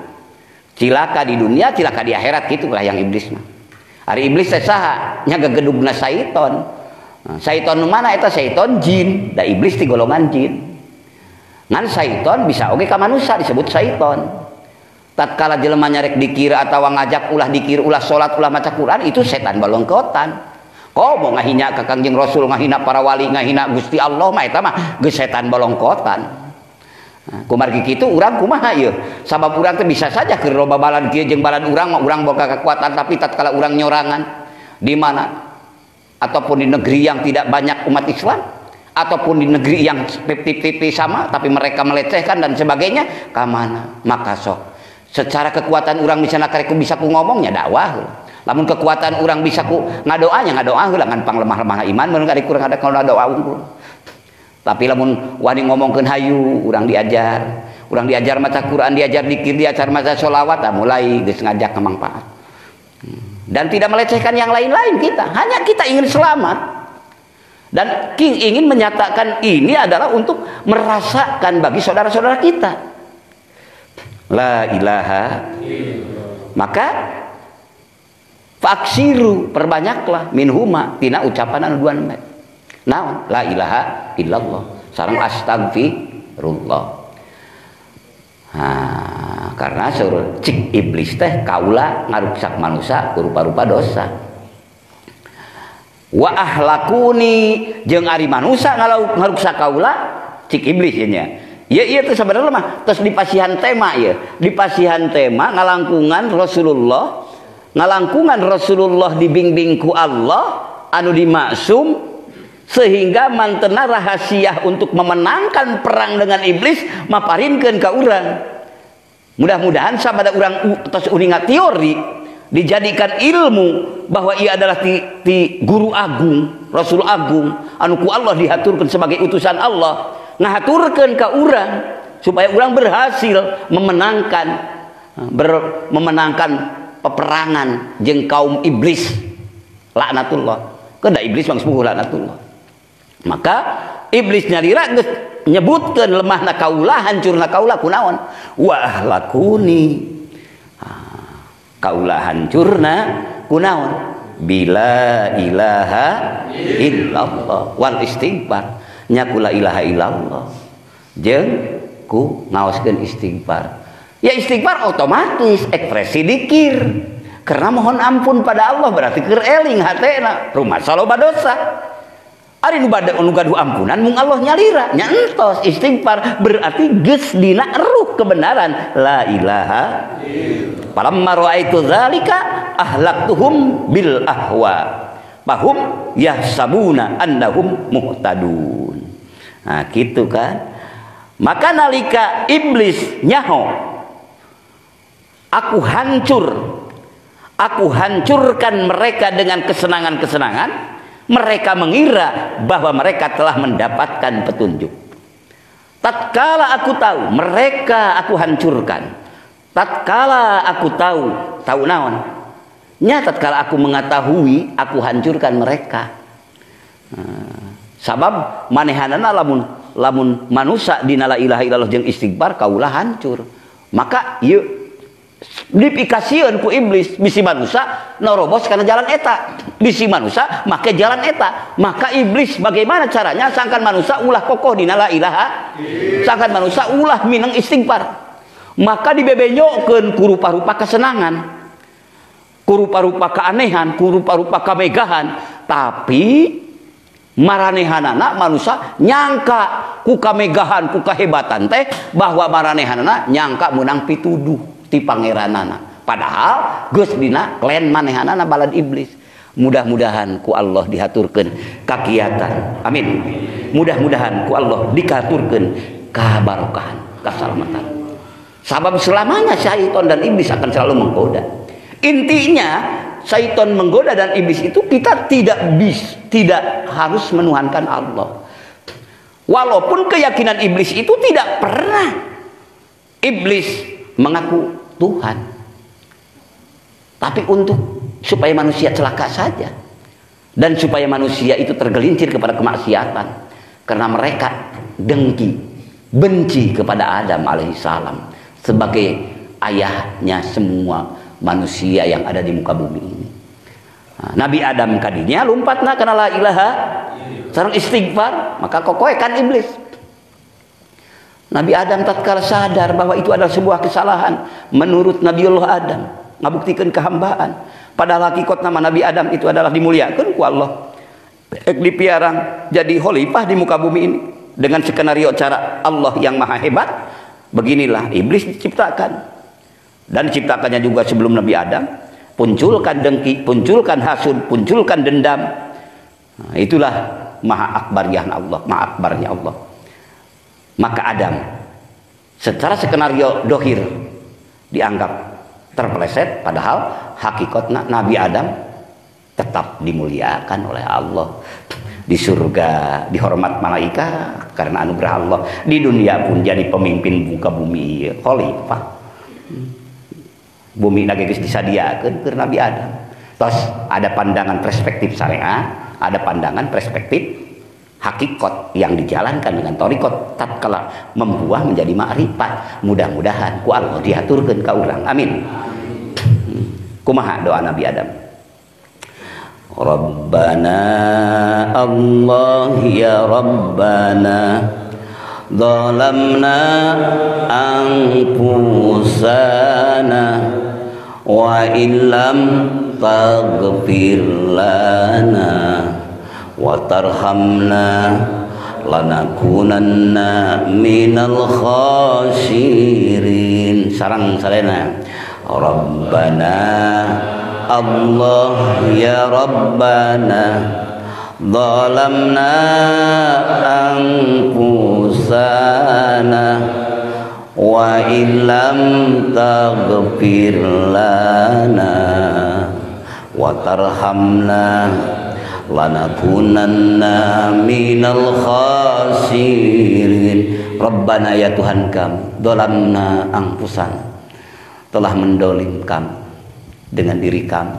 Cilaka di dunia, cilaka di akhirat gitu lah yang iblis mah. Hari iblis teh saha? Nya gegedugna syaiton. Syaiton mana eta? Syaiton jin, da iblis ti golongan jin. Ngan syaiton bisa oge ka manusia disebut syaiton. Tatkala jelema nyarek dikira atawa ngajak ulah dikir, ulah salat, ulah maca Quran, itu setan balongkotan. Komo ngahina ka Kangjeng Rasul, ngahina para wali, ngahina Gusti Allah mah eta mah geus setan balongkotan. Kumargi kitu urang kumaha ieu? Sabab urang teh bisa saja keur loba balan kieu jeung balan urang mah urang boga kekuatan, tapi tatkala urang nyorangan di mana ataupun di negeri yang tidak banyak umat Islam, ataupun di negeri yang tipis sama tapi mereka melecehkan dan sebagainya, ka mana? Maka sok secara kekuatan urang misalna karek bisa ku ngomongnya dakwah. Lamun kekuatan urang bisa ku ngadoanya heula ngan panglemah-lemah iman mun karek kurang ada kalau doa unggul. Tapi lamun wani ngomongkeun hayu urang diajar maca Quran, diajar zikir, diajar maca sholawat, mulai geus ngajak ke manfaat. Dan tidak melecehkan yang lain-lain kita, hanya kita ingin selamat. Dan ingin menyatakan ini adalah untuk merasakan bagi saudara-saudara kita. La ilaha. Maka faksiru, perbanyaklah minhuma tina ucapan anu duan bae. Naon? La ilaha illallah. Sareng astagfirullah. Karena suruh cik iblis teh kaula ngaruksak manusia rupa-rupa dosa. Wa ahlakuni jeung ari manusia ngaruksak kaula cik iblis nya. Ieu teh sabenerna mah tos dipasihan tema ieu. Dipasihan tema ngalangkungan Rasulullah dibimbing ku Allah anu dimaksum sehingga mantena rahasia untuk memenangkan perang dengan iblis maparinkeun ka urang. Mudah-mudahan sabada urang tos uningat teori dijadikan ilmu bahwa ia adalah ti guru agung, rasul agung anu ku Allah dihaturkeun sebagai utusan Allah, ngahaturkeun ka urang supaya urang berhasil memenangkan peperangan jeung kaum iblis laknatullah. Kedah iblis mangspuh laknatullah. Maka iblis nyarira geus nyebutkeun lemahna kaula, hancurna kaula kunaon? Wa ahlakuni. Kaula hancurna kunaon? Bila ilaha illallah wal istighfar. Nya kula ilaha illallah. Jeung ku ngaoskeun istighfar. Ya istighfar otomatis ekspresi dikir. Karena mohon ampun pada Allah berarti keur eling hatena, rumah saloba dosa. Ari nu gaduh ampunan mung Allah nyalira nya entos istighfar berarti geus dina eruh kebenaran la ilaha illallah. Palamma raaitu dzalika ahlaktuhum bil ahwa fahum yahsabuna annahum muhtadun. Nah gitu kan. Maka nalika iblis nyaho aku hancurkan mereka dengan kesenangan-kesenangan. Mereka mengira bahwa mereka telah mendapatkan petunjuk. Tatkala aku tahu, mereka aku hancurkan. Tatkala aku tahu naon? Nya tatkala aku mengetahui, aku hancurkan mereka. Sabab manehanana lamun manusia dina la ilaha illallah jeung istighfar kaulah hancur. Maka ieu dipikasieun ku iblis bisi manusia narobos kana jalan eta. Bisi manusia make jalan eta. Maka iblis bagaimana caranya sangkan manusia ulah kokoh dina la ilaha, sangkan manusia ulah mineng istighfar. Maka dibebenyokeun ku rupa-rupa kesenangan, ku rupa-rupa keanehan, ku rupa-rupa kamegahan, tapi maranehanana manusia nyangka ku kamegahan ku kahebatan teh bahwa maranehanana nyangka menang pituduh ti pangeranana, padahal geus dina klen manehanana balad iblis. Mudah-mudahan ku Allah dihaturkeun kakiatan, amin. Mudah-mudahan ku Allah dikaturkeun kabarokahan, kasalamatan. Sabab selamanya syaitan dan iblis akan selalu menggoda. Intinya syaitan menggoda dan iblis itu kita tidak harus menuhankan Allah. Walaupun keyakinan iblis itu tidak pernah iblis mengaku Tuhan. Tapi supaya manusia celaka saja. Dan supaya manusia itu tergelincir kepada kemaksiatan. Karena mereka dengki, benci kepada Adam alaihissalam sebagai ayahnya semua manusia yang ada di muka bumi ini. Nabi Adam kadinya lompatna kana la ilaha sareng istighfar, maka kokoekan iblis. Nabi Adam tatkala sadar bahwa itu adalah sebuah kesalahan menurut Nabiullah Adam, ngabuktikeun kehambaan. Padahal hakikat nama Nabi Adam itu adalah dimuliakeun ku Allah. Dipiarang jadi khalifah di muka bumi ini dengan skenario cara Allah yang maha hebat. Beginilah iblis diciptakan. Dan diciptakannya juga sebelum Nabi Adam. Punculkan dengki, punculkan hasud, punculkan dendam. Nah, itulah maha akbarnya Allah, maha akbarnya Allah. Maka Adam secara skenario dohir dianggap terpeleset, padahal hakikatnya Nabi Adam tetap dimuliakan oleh Allah. Di surga dihormat malaikat karena anugerah Allah. Di dunia pun jadi pemimpin muka bumi, khalifah. Bumi lagi disadiakeun ke Nabi Adam. Terus ada pandangan perspektif syariah, ada pandangan perspektif hakikat yang dijalankan dengan thariqat tatkala membuah menjadi ma'rifat. Mudah-mudahan ku Allah diaturkeun ka urang. Amin. Kumaha doa Nabi Adam? Rabbana Allah ya Rabbana zalamna anfusana wa illam taghfir lana wa tarhamna lanakunanna minal khasirin. Sarang salena Rabbana Allah ya Rabbana zalamna anfusana wa illam taghfir lana wa tarhamna lanakunanna minal khasirin. Rabbana ya Tuhan kami, zalamna anfusana, telah mendolim kami dengan diri kami,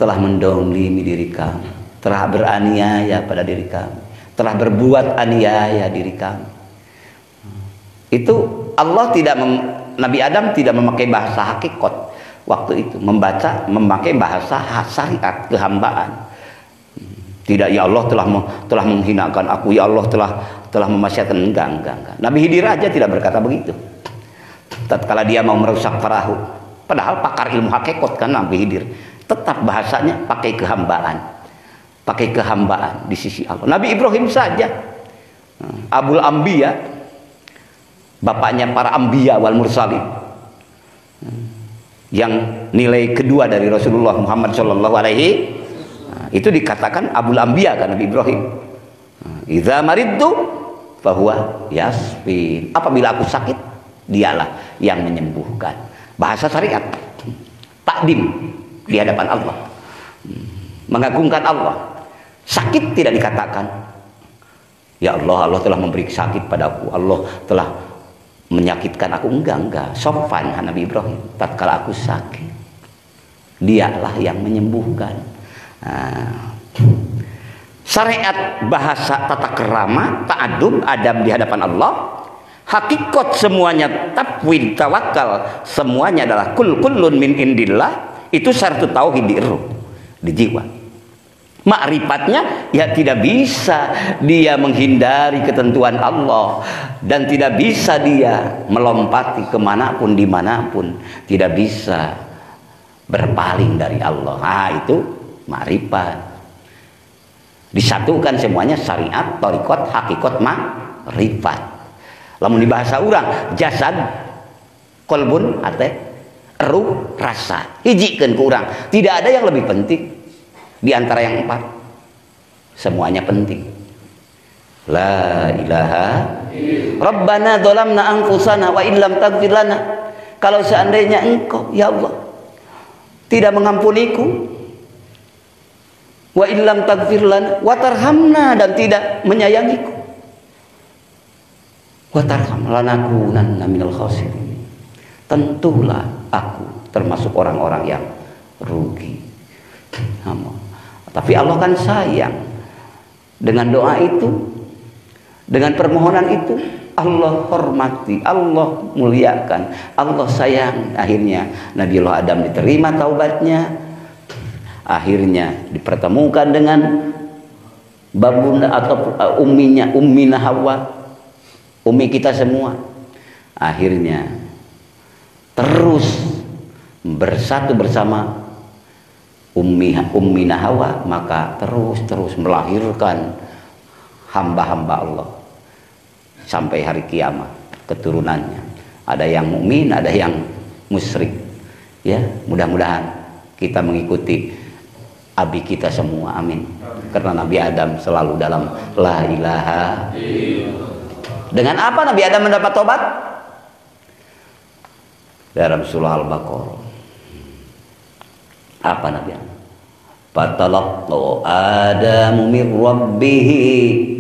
telah mendolimi diri kami, telah beraniaya pada diri kami, telah berbuat aniaya diri kami. Itu Allah Nabi Adam tidak memakai bahasa hakikat waktu itu, memakai bahasa syariat kehambaan. Tidak, ya Allah telah menghinakan aku, ya Allah telah memaksiatkan. Enggak. Nabi Khidir aja tidak berkata begitu. Tatkala dia mau merusak perahu, padahal pakar ilmu hakikat kan Nabi Khidir, tetap bahasanya pakai kehambaan di sisi Allah. Nabi Ibrahim saja, Abul Ambiya, bapaknya para Ambiya wal Mursalin, yang nilai kedua dari Rasulullah Muhammad Shallallahu Alaihi, itu dikatakan Abul Ambiya kan Nabi Ibrahim. Idza maridtu fahuwa yasfin. Apabila aku sakit, dialah yang menyembuhkan. Bahasa syariat, takdim di hadapan Allah, mengagungkan Allah. Sakit tidak dikatakan, ya Allah, Allah telah memberi sakit padaku, Allah telah menyakitkan aku. Enggak. Sofan Nabi Ibrahim, tatkala aku sakit, dialah yang menyembuhkan. Syariat, bahasa, tata kerama, ta'adub, adab di hadapan Allah, hakikat semuanya tafwid, tawakal, semuanya adalah kullun min indillah. Itu syaratul tauhid di jiwa. Makrifatnya ya tidak bisa dia menghindari ketentuan Allah, dan tidak bisa dia melompati kemanapun dimanapun, tidak bisa berpaling dari Allah. Itu makrifat. Disatukan semuanya, syariat, thariqat, hakikat, makrifat. Lamun di bahasa orang, jasad, kolbun, ate, ruh, rasa, hijikeun ku urang. Tidak ada yang lebih penting di antara yang 4. Semuanya penting. La ilaha Rabbana dzalamna anfusana wa illam taghfir lana. Kalau seandainya Engkau ya Allah tidak mengampuniku, wa illam taghfir lana wa tarhamna, dan tidak menyayangiku, wa tarham lanakunanna minal khasirin, tentulah aku termasuk orang-orang yang rugi. Tapi Allah kan sayang. Dengan doa itu, dengan permohonan itu, Allah hormati, Allah muliakan, Allah sayang. Akhirnya Nabiullah Adam diterima taubatnya. Akhirnya dipertemukan dengan babunda atau ummina Hawa, ummi kita semua. Akhirnya terus bersatu bersama ummina Hawa, maka terus melahirkan hamba-hamba Allah sampai hari kiamat keturunannya. Ada yang mukmin, ada yang musyrik. Ya, mudah-mudahan kita mengikuti abi kita semua, amin. Karena Nabi Adam selalu dalam la ilaha. Dengan apa Nabi Adam mendapat tobat? Dalam surah Al-Baqarah. Apa Nabi Adam? Fatalaqa Adamu min rabbih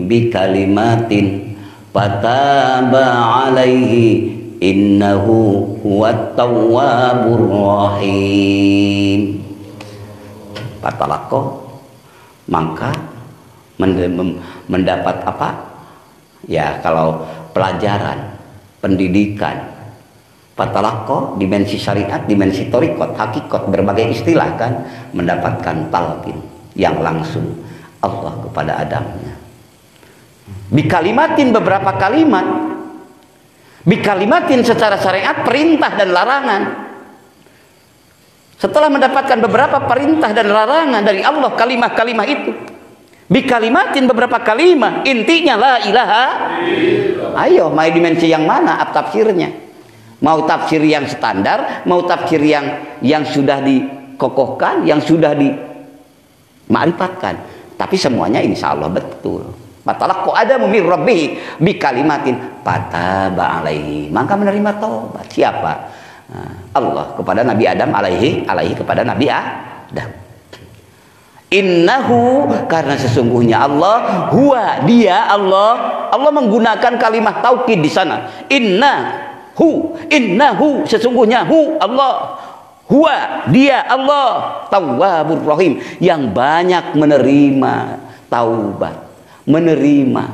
bikalimatin fataba alaihi innahu huwat tawwabur rahim. Fatalaqa, maka mendapat apa? Ya, kalau pelajaran, pendidikan. Fatalaqqa, dimensi syariat, dimensi thariqat, hakikat, berbagai istilah kan, mendapatkan talqin yang langsung Allah kepada Adamnya. Bikalimatin, beberapa kalimat. Bikalimatin secara syariat, perintah dan larangan. Setelah mendapatkan beberapa perintah dan larangan dari Allah, kalimah-kalimah itu, bikalimatin, beberapa kalimat, intinya la ilaha. Ayo, mau dimensi yang mana tafsirnya? Mau tafsir yang standar, mau tafsir yang sudah dikokohkan, yang sudah dimakrifatkan. Tapi semuanya insya Allah betul. Fatalaqqa Adamu min rabbih bikalimatin fataba alaihi, maka menerima taubat. Siapa? Allah kepada Nabi Adam, alaihi kepada Nabi Adam. Innahu, karena sesungguhnya Allah, huwa, dia Allah. Allah menggunakan kalimat taukid di sana. Innahu, sesungguhnya Allah, huwa, dia Allah, tawwabur rahim, yang banyak menerima taubat, menerima,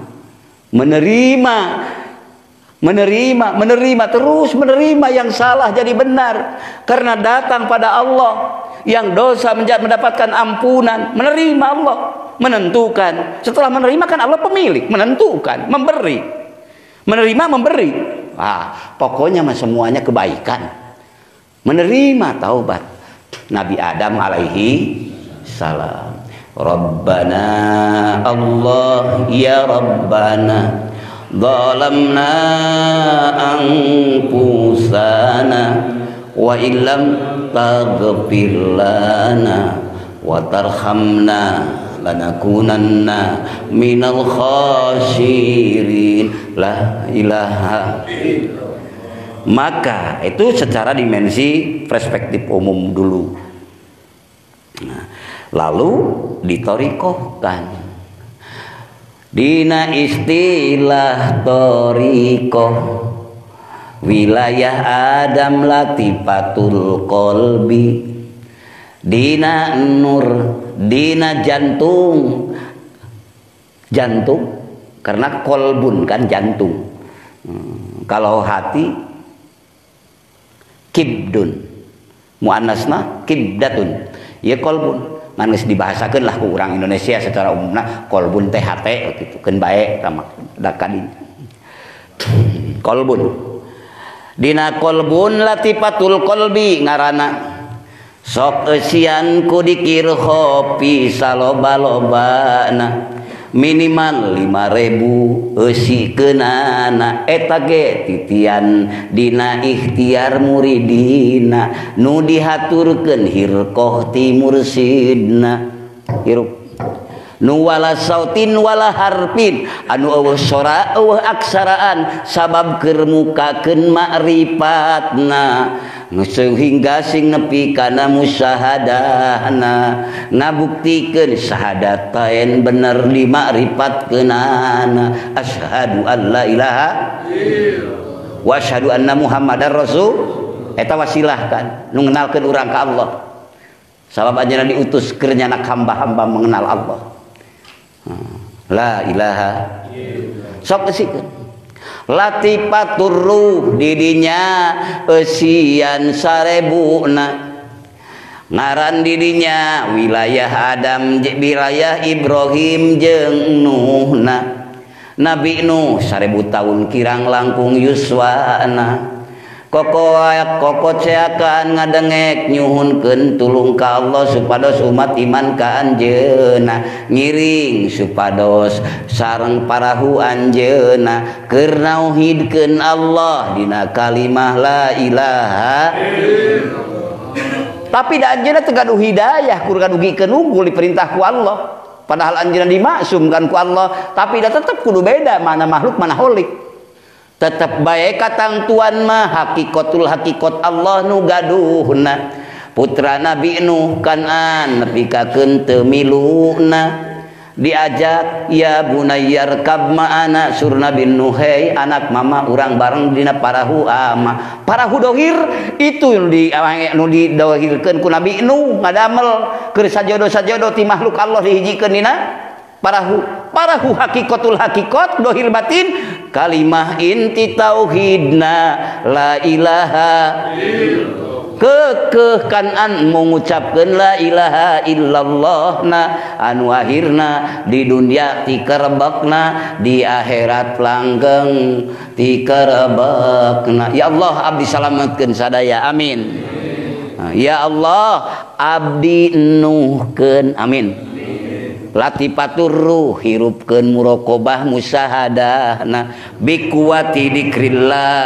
terus menerima yang salah jadi benar, karena datang pada Allah. Yang dosa mendapatkan ampunan, menerima Allah, menentukan. Setelah menerima kan Allah pemilik, menentukan, memberi, menerima, memberi. Pokoknya semuanya kebaikan. Menerima taubat Nabi Adam alaihi salam. Rabbana Allah ya Rabbana zalamna anfusana wa illam taghfir lana wa tarhamna lanakunanna minal khasirin. La ilaha. Maka itu secara dimensi perspektif umum dulu. lalu ditorikohkan. Dina istilah torikoh wilayah Adam latifatul qalbi, dina nur, dina jantung karena kolbun kan jantung. Kalau hati kibdun, muannasna kibdatun, ya kolbun. Manis dibahasakan lah ku orang Indonesia secara umumna kolbun teh hate gitu kan bae sama dakadin kolbun. Dina kolbun latifatul qalbi ngaranna sok eusian ku dikir kopi saloba-lobana minimal 5.000 eusikeunana eta ge titian dina ikhtiar muridina nu dihaturkeun hirqoh ti mursidna hirup nu wala sautin wala harfin anu eueuh sora eueuh aksaraan sabab keur mukakeun ma'rifatna sehingga sing nepi kana musyahadahna ngabuktikeun syahadatain bener di ma'rifatkeunana asyhadu an la ilaha wa asyhadu anna muhammadar rasul eta wasilah kan nu ngenalkeun urang ka Allah sabab anjeunna diutus keur nyanak hamba-hamba mengenal Allah. La ilaha sok esikeun latifatur ruh didinya eusian 1000na ngaran didinya wilayah Adam wilayah Ibrahim jeung Nuhna. Nabi Nuh 1000 tahun kirang langkung yuswana kokot seakan ngadengek nyuhunkeun tulung ka Allah supados umat iman ka anjeunna ngiring supados sareng parahu anjeunna keur nauhidkeun Allah dina kalimah la ilaha. Tapi da anjeunna teu gaduh hidayah kur gadugikeun unggul diperintah ku Allah padahal anjeunna dimaksumkan ku Allah tapi da tetep kudu beda mana makhluk mana holik. Tetap baik katang tuan mah hakikatul hakikat Allah nu gaduhna putra Nabi Nuh Kan'an nepi ka keun teu miluna diajak ya bunayyar kab ma'ana sur Nabi Nuh hei anak mama urang bareng dina parahu ama parahu dohir itu nu didohirkeun ku Nabi Nuh ngadamel keur sajodo-sajodo ti makhluk Allah dihijikeun dina parahu hakikatul hakikat dohir batin kalimah inti tauhidna la ilaha kekeh Kan'an mengucapkeun la ilaha illallah na anu akhirna di dunia ti karebekna di akhirat langgeng ti karebekna. Ya Allah abdi salametkeun sadaya amin. Ya Allah abdi nuhkeun amin. Latifatur ruh hirupkeun muraqabah musahadahna biquwati dzikrillah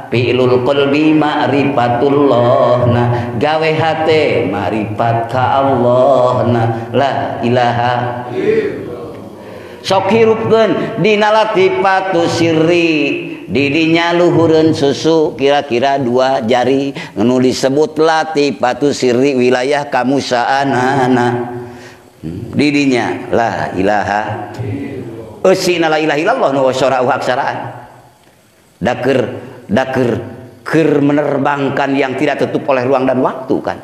fi'lul qalbi ma'rifatullah gawe hate ma'rifat ka Allahna la ilaha sok hirupkeun dina latifatu sirri didinya luhureun susu kira-kira 2 jari nu disebut latifatu sirri wilayah kamusaanana didinya la ilaha eusina la ilaha illallah nu wasara aksaraan daker keur menerbangkan yang tidak tertutup oleh ruang dan waktu kan.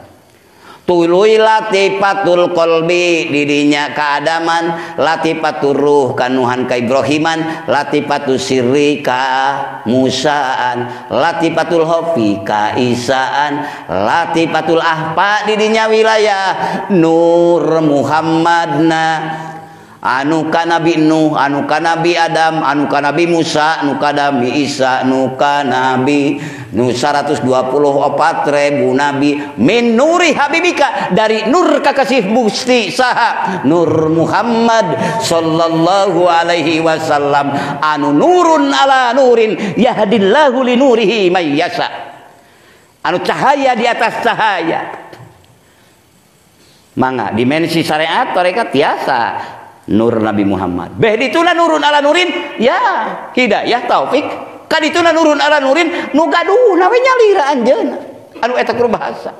Tuluy latifatul qalbi didinya keadaman latifatur ruh kanuhan ka Ibrahiman latifatus sirri ka Musaan latifatul hofi ka Isaan latifatul ahfa didinya wilayah Nur Muhammadna anu ka Nabi Nuh anu ka Nabi Adam anu ka Nabi Musa anu ka Nabi Isa anu ka Nabi nu 124.000 nabi min nuri habibika dari nur kakasih Gusti saha Nur Muhammad sallallahu alaihi wasallam anu nurun ala nurin yahdillahu li nurihi may yasha anu cahaya di atas cahaya mangga dimensi syariat tarekat tiasa nur Nabi Muhammad beh dituna nurun ala nurin ya hidayah taufik kadituna nurun ala nurin nu gaduh nawe nyalira anjeunna anu eta keur bahasa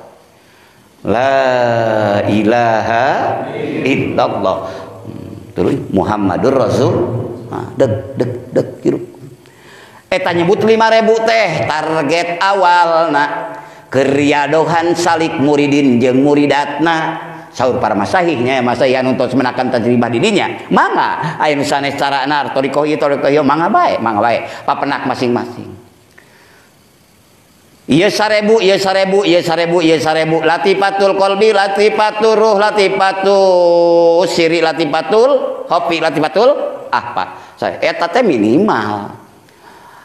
La ilaha illallah. Terus Muhammadur Rasul. Deg hirup. Eta nyebut 5.000 teh target awalna keriadohan salik muridin jeung muridatna. Saur para masahihnya masahih anu tos menakan tajribah didinya mangga aya nu sanes carana torikoh ieu mangga bae papenak masing-masing. Ieu 1.000 latifatul qalbi latifatul ruh latifatul siri latifatul hopi latifatul apa eta teh minimal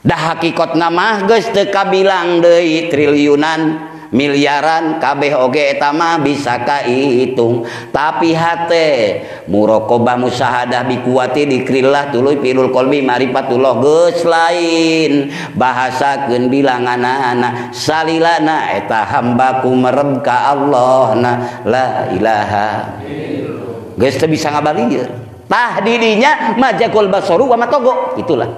dah hakikatna mah geus teu kabilang deui triliunan miliaran kabeh oge eta mah bisa kahitung tapi hate muraqabah musahadah bikuwati dikrillah tuluy pilul qalbi marifatullah geus lain bahasakeun bilanganana salilana eta hambaku merem ka Allahna la ilaha geus teu bisa ngabalieur tah didinya majaqul basaru wa matogo itulah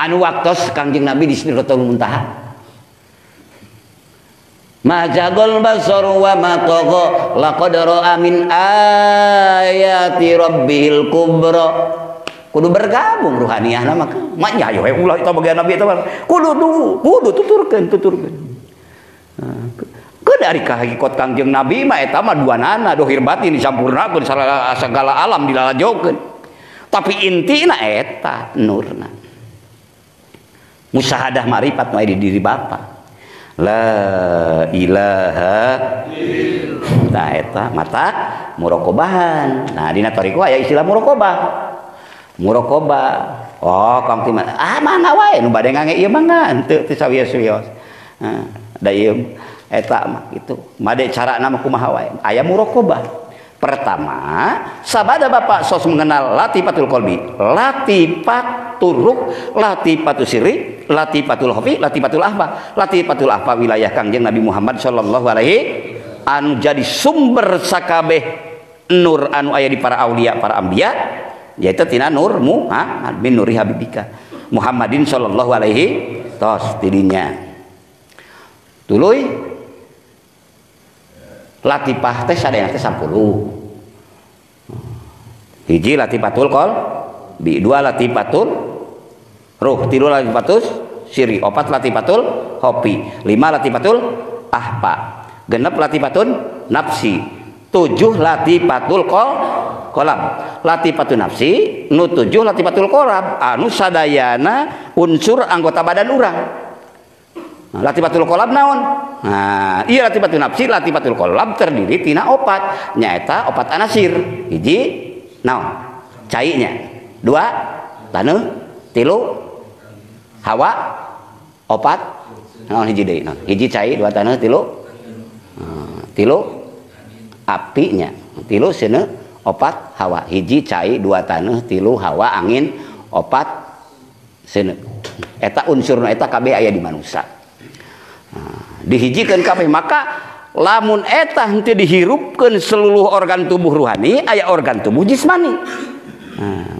anu waktos Kangjeng Nabi di Sidratul Muntaha majaqul basaru wa matogo laqad ra'a min ayati rabbil kubra kudu bergabung ruhaniyahna mah nya yo ulah eta bagian Nabi eta kudu tuturkeun dari hakikat Kangjeng Nabi mah eta mah duanana dohir batin disampurnakeun sagala alam dilalajokeun tapi intina eta nurna musahadah marifat mah di diri bapa la ilaha nah eta mata muraqabahan. Nah dina tariqah aya istilah muraqabah oh kang ti mana wae nu bade ngange ieu mah henteu teu sawios-wios da ieu eta mah kitu made carana mah kumaha wae aya muraqabah. Pertama sabada bapak sos mengenal latifatul qalbi latifatul ruh latifatul sirri latifatul khafi latifatul ahfa wilayah Kangjeng Nabi Muhammad sallallahu alaihi anu jadi sumber sakabeh nur anu aya di para aulia para anbiya yaitu tina nur Muhammad bin nuri habibika Muhammadin sallallahu alaihi tos tidinya tuluy latifah teh sadayana teh 10 hiji latifatul qalbi 2 latifatul ruh 3 latifatul siri 4 latifatul hopi 5 latifatul ahpa 6 latifatul nafsi 7 latifatul qalam latifatul nafsi nu 7 latifatul qalam anu sadayana unsur anggota badan urang. Latifatul qalam naon? Nah, iya latifatul nafsi, latifatul qalam terdiri tina 4. Nyaeta 4 anasir. Hiji naon? Cainya. 2 taneuh, 3 hawa, 4 naon hiji deui naon? Hiji cai, 2 taneuh, 3 apinya. 3 seuneu, 4 hawa. Hiji cai, 2 taneuh, 3 hawa angin, 4 seuneu. Eta unsurna eta kabeh aya di manusia. Dihijikeun kabeh maka lamun eta henteu dihirupkeun seluruh organ tubuh ruhani aya organ tubuh jismani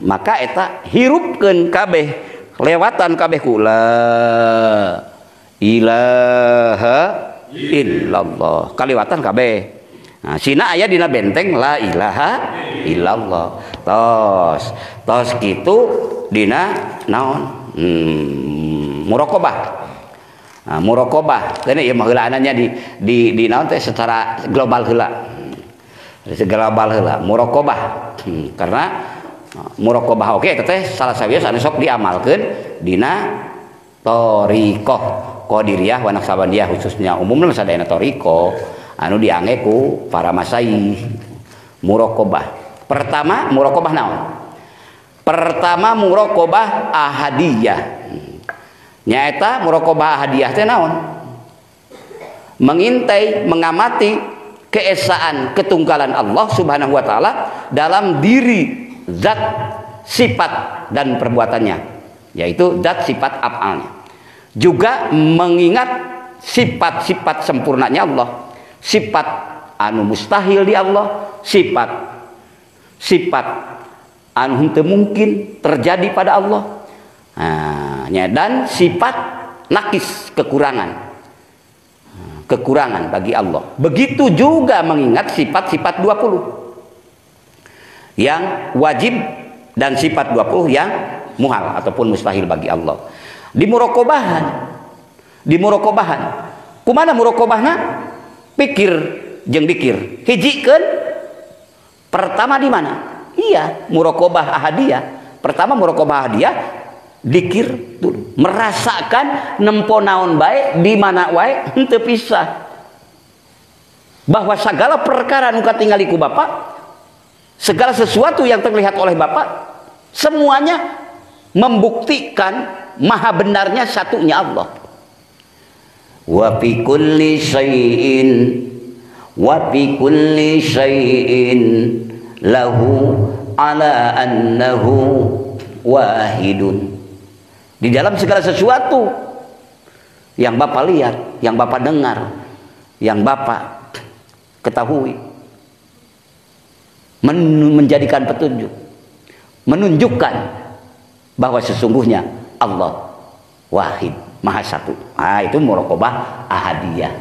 maka eta hirupkeun kabeh lewatan kabeh ku la ilaha illallah kaliwatan kabeh sina aya dina benteng la ilaha illallah tos kitu dina naon muraqabah. Nah, muraqabah kene ieu mah heulaananya di naon teh secara global heula. Global heula muraqabah. Karena muraqabah oke teh salah sawios anu sok diamalkeun dina thariqah qadiriyah wa naqsabandiyah khususnya umumna sadayana thariqah anu diangge ku para masyayikh. Muraqabah. Pertama muraqabah naon? Pertama muraqabah ahadiyah. Nyaeta muraqabah ahadiyah teh naon? Mengintai, mengamati keesaan ketunggalan Allah Subhanahu wa taala dalam diri, zat, sifat dan perbuatannya, yaitu zat, sifat, af'alnya. Juga mengingat sifat-sifat sempurnanya Allah, sifat anu mustahil di Allah, sifat anu henteu mungkin terjadi pada Allah. Dan sifat nakis kekurangan kekurangan bagi Allah. Begitu juga mengingat sifat-sifat 20 yang wajib dan sifat 20 yang muhal ataupun mustahil bagi Allah. Di murokobahan kumana murokobahna? Pikir jeung dikir hijikeun. Pertama di mana? Iya, murokobah ahadiyah. Pertama murokobah ahadiyah, dikir dulu, merasakan nempo naon bae di mana wae henteu pisah, bahwa segala perkara nu katingali ku Bapak, segala sesuatu yang terlihat oleh Bapak, semuanya membuktikan maha benarnya satunya Allah. Wa fi kulli syai'in lahu ala annahu wahidun. Di dalam segala sesuatu yang Bapak lihat, yang Bapak dengar, yang Bapak ketahui, menjadikan petunjuk, menunjukkan bahwa sesungguhnya Allah wahid, maha satu. Nah, itu muraqabah ahadiyah.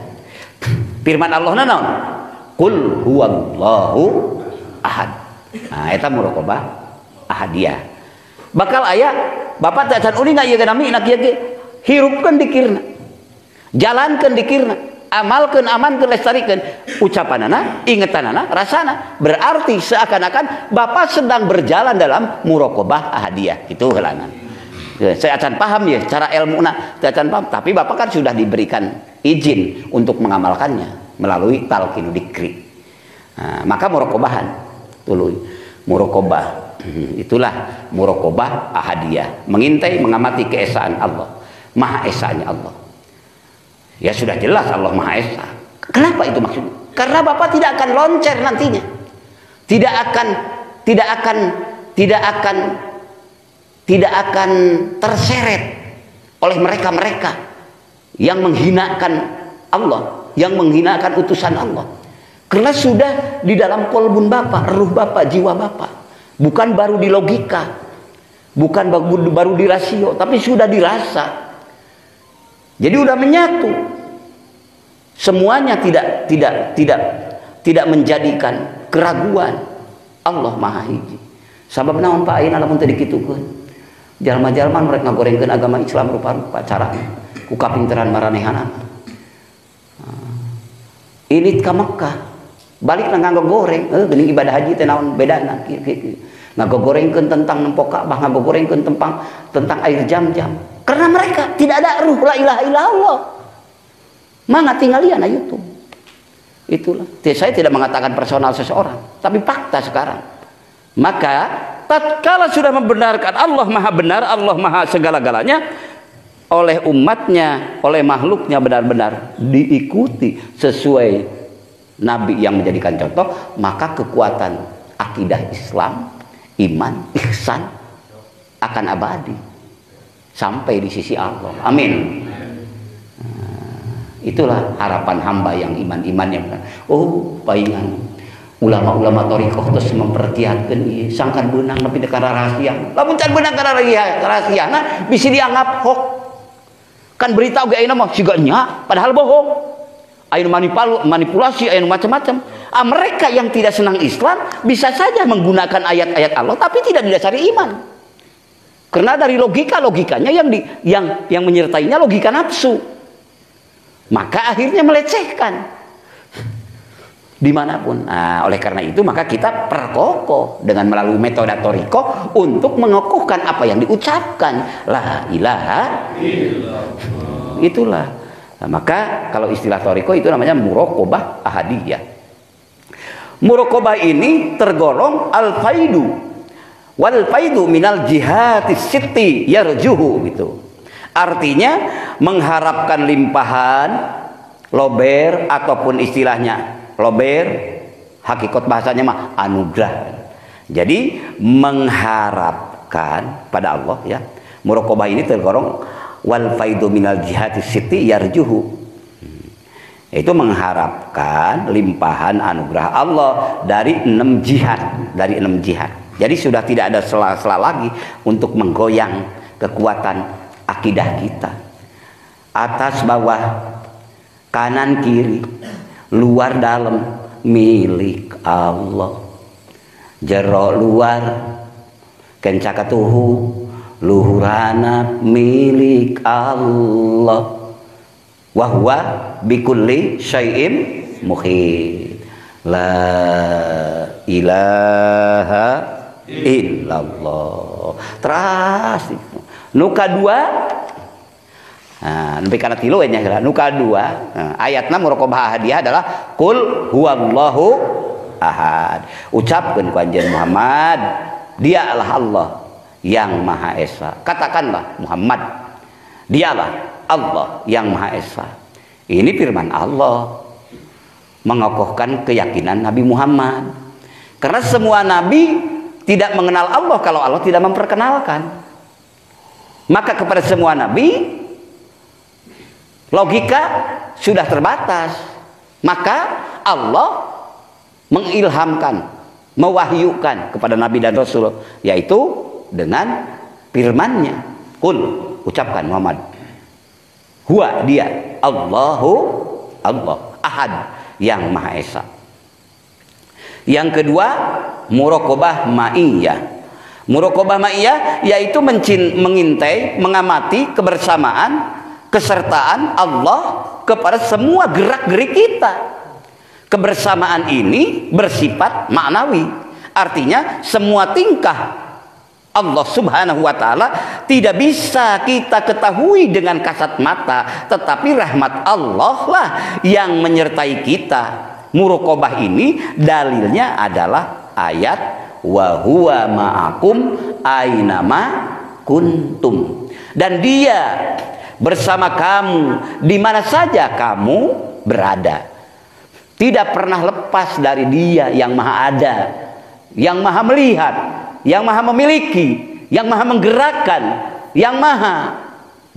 Firman Allah naon? Qul huwallahu ahad. Nah, eta muraqabah ahadiyah. Bakal aya Bapak tak can uning ieu kana mina kieu ge, hirupkeun dikirna, jalankeun dikirna, amalkeun amankeun lestarikeun ucapanana, ingetanana, rasana. Berarti seakan-akan Bapak sedang berjalan dalam muraqabah ahadiyah. Itu heulana. Saya akan paham ya cara ilmuna, saya akan paham. Tapi Bapak kan sudah diberikan izin untuk mengamalkannya melalui talqin dikri. Nah, maka muraqabahan tuluy muraqabah. Itulah muraqabah ahadiyah, mengintai mengamati keesaan Allah, maha esanya Allah. Ya sudah jelas Allah maha esa. Kenapa itu maksudnya? Karena Bapak tidak akan loncer nantinya, tidak akan terseret oleh mereka-mereka yang menghinakan Allah, yang menghinakan utusan Allah. Karena sudah di dalam kolbun Bapak, ruh Bapak, jiwa Bapak. Bukan baru di logika, bukan baru di rasio, tapi sudah dirasa. Jadi udah menyatu. Semuanya tidak menjadikan keraguan. Allah Maha Hiji. Sabab naon Pak ayeuna lamun teu dikitukeun. Jalma-jalma mereka ngagorengkeun agama Islam rupa-rupa cara ku kapinteran maranehanana. Ini ka Mekah. Balik nang ngagoreng, geuning ibadah haji teh naon bedana kieu. Ngagorengkeun tentang nempok Ka'bah, ngagorengkeun tentang air Zam-Zam. Karena mereka tidak ada ruh la ilaha illallah. Mangga tinggalian itu. Itulah. Saya tidak mengatakan personal seseorang, tapi fakta sekarang. Maka tatkala sudah membenarkan Allah Maha benar, Allah Maha segala-galanya, oleh umatnya, oleh makhluknya benar-benar diikuti sesuai Nabi yang menjadikan contoh, maka kekuatan akidah Islam, iman, ihsan akan abadi sampai di sisi Allah. Amin. Itulah harapan hamba yang iman-iman yang oh paingan ulama-ulama thariqah terus mempertihatkeun ieu sangkan beunang nepi ka rahasia. Lamun can beunang ka rahasiana bisa dianggap hoax. Kan berita oge ayeuna mah siga nya padahal bohong. Ayo manipulasi, ayo macam-macam. Mereka yang tidak senang Islam bisa saja menggunakan ayat-ayat Allah, tapi tidak didasari iman. Karena dari logikanya yang menyertainya logika nafsu. Maka akhirnya melecehkan dimanapun. Nah, oleh karena itu maka kita perkokoh dengan melalui metode thariqah untuk mengokohkan apa yang diucapkan. La ilaha illallah. Itulah. Nah, maka kalau istilah thariqah itu namanya muraqabah ahadiyah. Muraqabah ini tergolong al-faidu. Wal faidu minal jihatis sitti yarjuhu gitu. Artinya mengharapkan limpahan, lober ataupun istilahnya lober, hakikat bahasanya mah anugerah. Jadi mengharapkan pada Allah ya. Muraqabah ini tergolong wal faidu minal jihati siti yarjuhu, itu mengharapkan limpahan anugerah Allah dari 6 jihad. Jadi sudah tidak ada sela-sela lagi untuk menggoyang kekuatan akidah kita. Atas bawah kanan kiri, luar dalam milik Allah. Jero luar kencakatuhu luhurana milik Allah. Wahwa bikulli syai'in muhit. La ilaha illallah. Teras nuka dua. Nah, lebih karena tilu nya nuka dua. Nah, ayatna muraqabah hadiah adalah qul huwallahu ahad. Ucapkan ku anjeun Muhammad, dialah Allah yang Maha Esa. Katakanlah Muhammad, dialah Allah yang Maha Esa. Ini firman Allah mengokohkan keyakinan Nabi Muhammad. Karena semua nabi tidak mengenal Allah kalau Allah tidak memperkenalkan. Maka kepada semua nabi logika sudah terbatas. Maka Allah mengilhamkan, mewahyukan kepada nabi dan rasul, yaitu dengan firman-Nya. Qul, ucapkan Muhammad, huwa dia Allahu Allah ahad yang Maha Esa. Yang kedua, muraqabah ma'iyah. Muraqabah ma'iyah yaitu mengintai, mengamati kebersamaan, kesertaan Allah kepada semua gerak-gerik kita. Kebersamaan ini bersifat maknawi. Artinya semua tingkah Allah subhanahu wa ta'ala tidak bisa kita ketahui dengan kasat mata, tetapi rahmat Allah lah yang menyertai kita. Muraqabah ini dalilnya adalah ayat wa huwa ma'akum ainama kuntum. Dan dia bersama kamu di mana saja kamu berada. Tidak pernah lepas dari dia yang maha ada, yang maha melihat, yang maha memiliki, yang maha menggerakkan, yang maha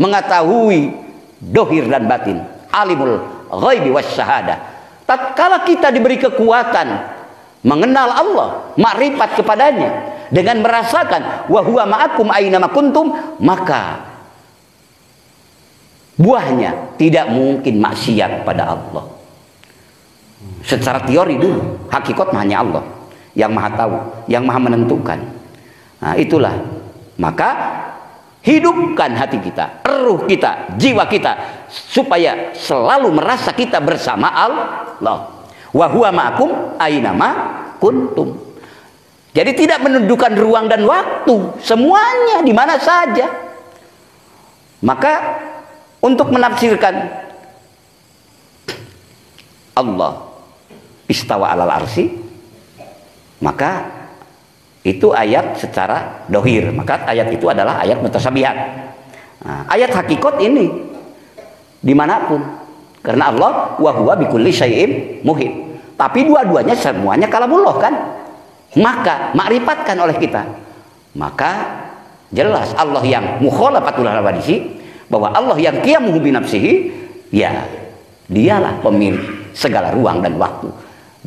mengetahui dohir dan batin, alimul ghaibi wasyahada. Tatkala kita diberi kekuatan mengenal Allah, makrifat kepadanya, dengan merasakan wa huwa ma'akum aina ma kuntum, maka buahnya tidak mungkin maksiat pada Allah. Secara teori dulu, hakikat hanya Allah yang maha tahu, yang maha menentukan. Nah, itulah. Maka hidupkan hati kita, ruh kita, jiwa kita, supaya selalu merasa kita bersama Allah. Wa huwa ma'akum ainama kuntum. Jadi tidak menentukan ruang dan waktu, semuanya di mana saja. Maka untuk menafsirkan Allah istawa alal arsy, maka itu ayat secara dohir, maka ayat itu adalah ayat mutasyabihat. Nah, ayat hakikat ini dimanapun, karena Allah wa huwa bikulli syai'in muhit. Tapi dua-duanya semuanya kalamullah kan, maka makrifatkan oleh kita. Maka jelas Allah yang mukhalafatul hawadisi, bahwa Allah yang qiyamuhu bi nafsihi, ya dialah pemilik segala ruang dan waktu.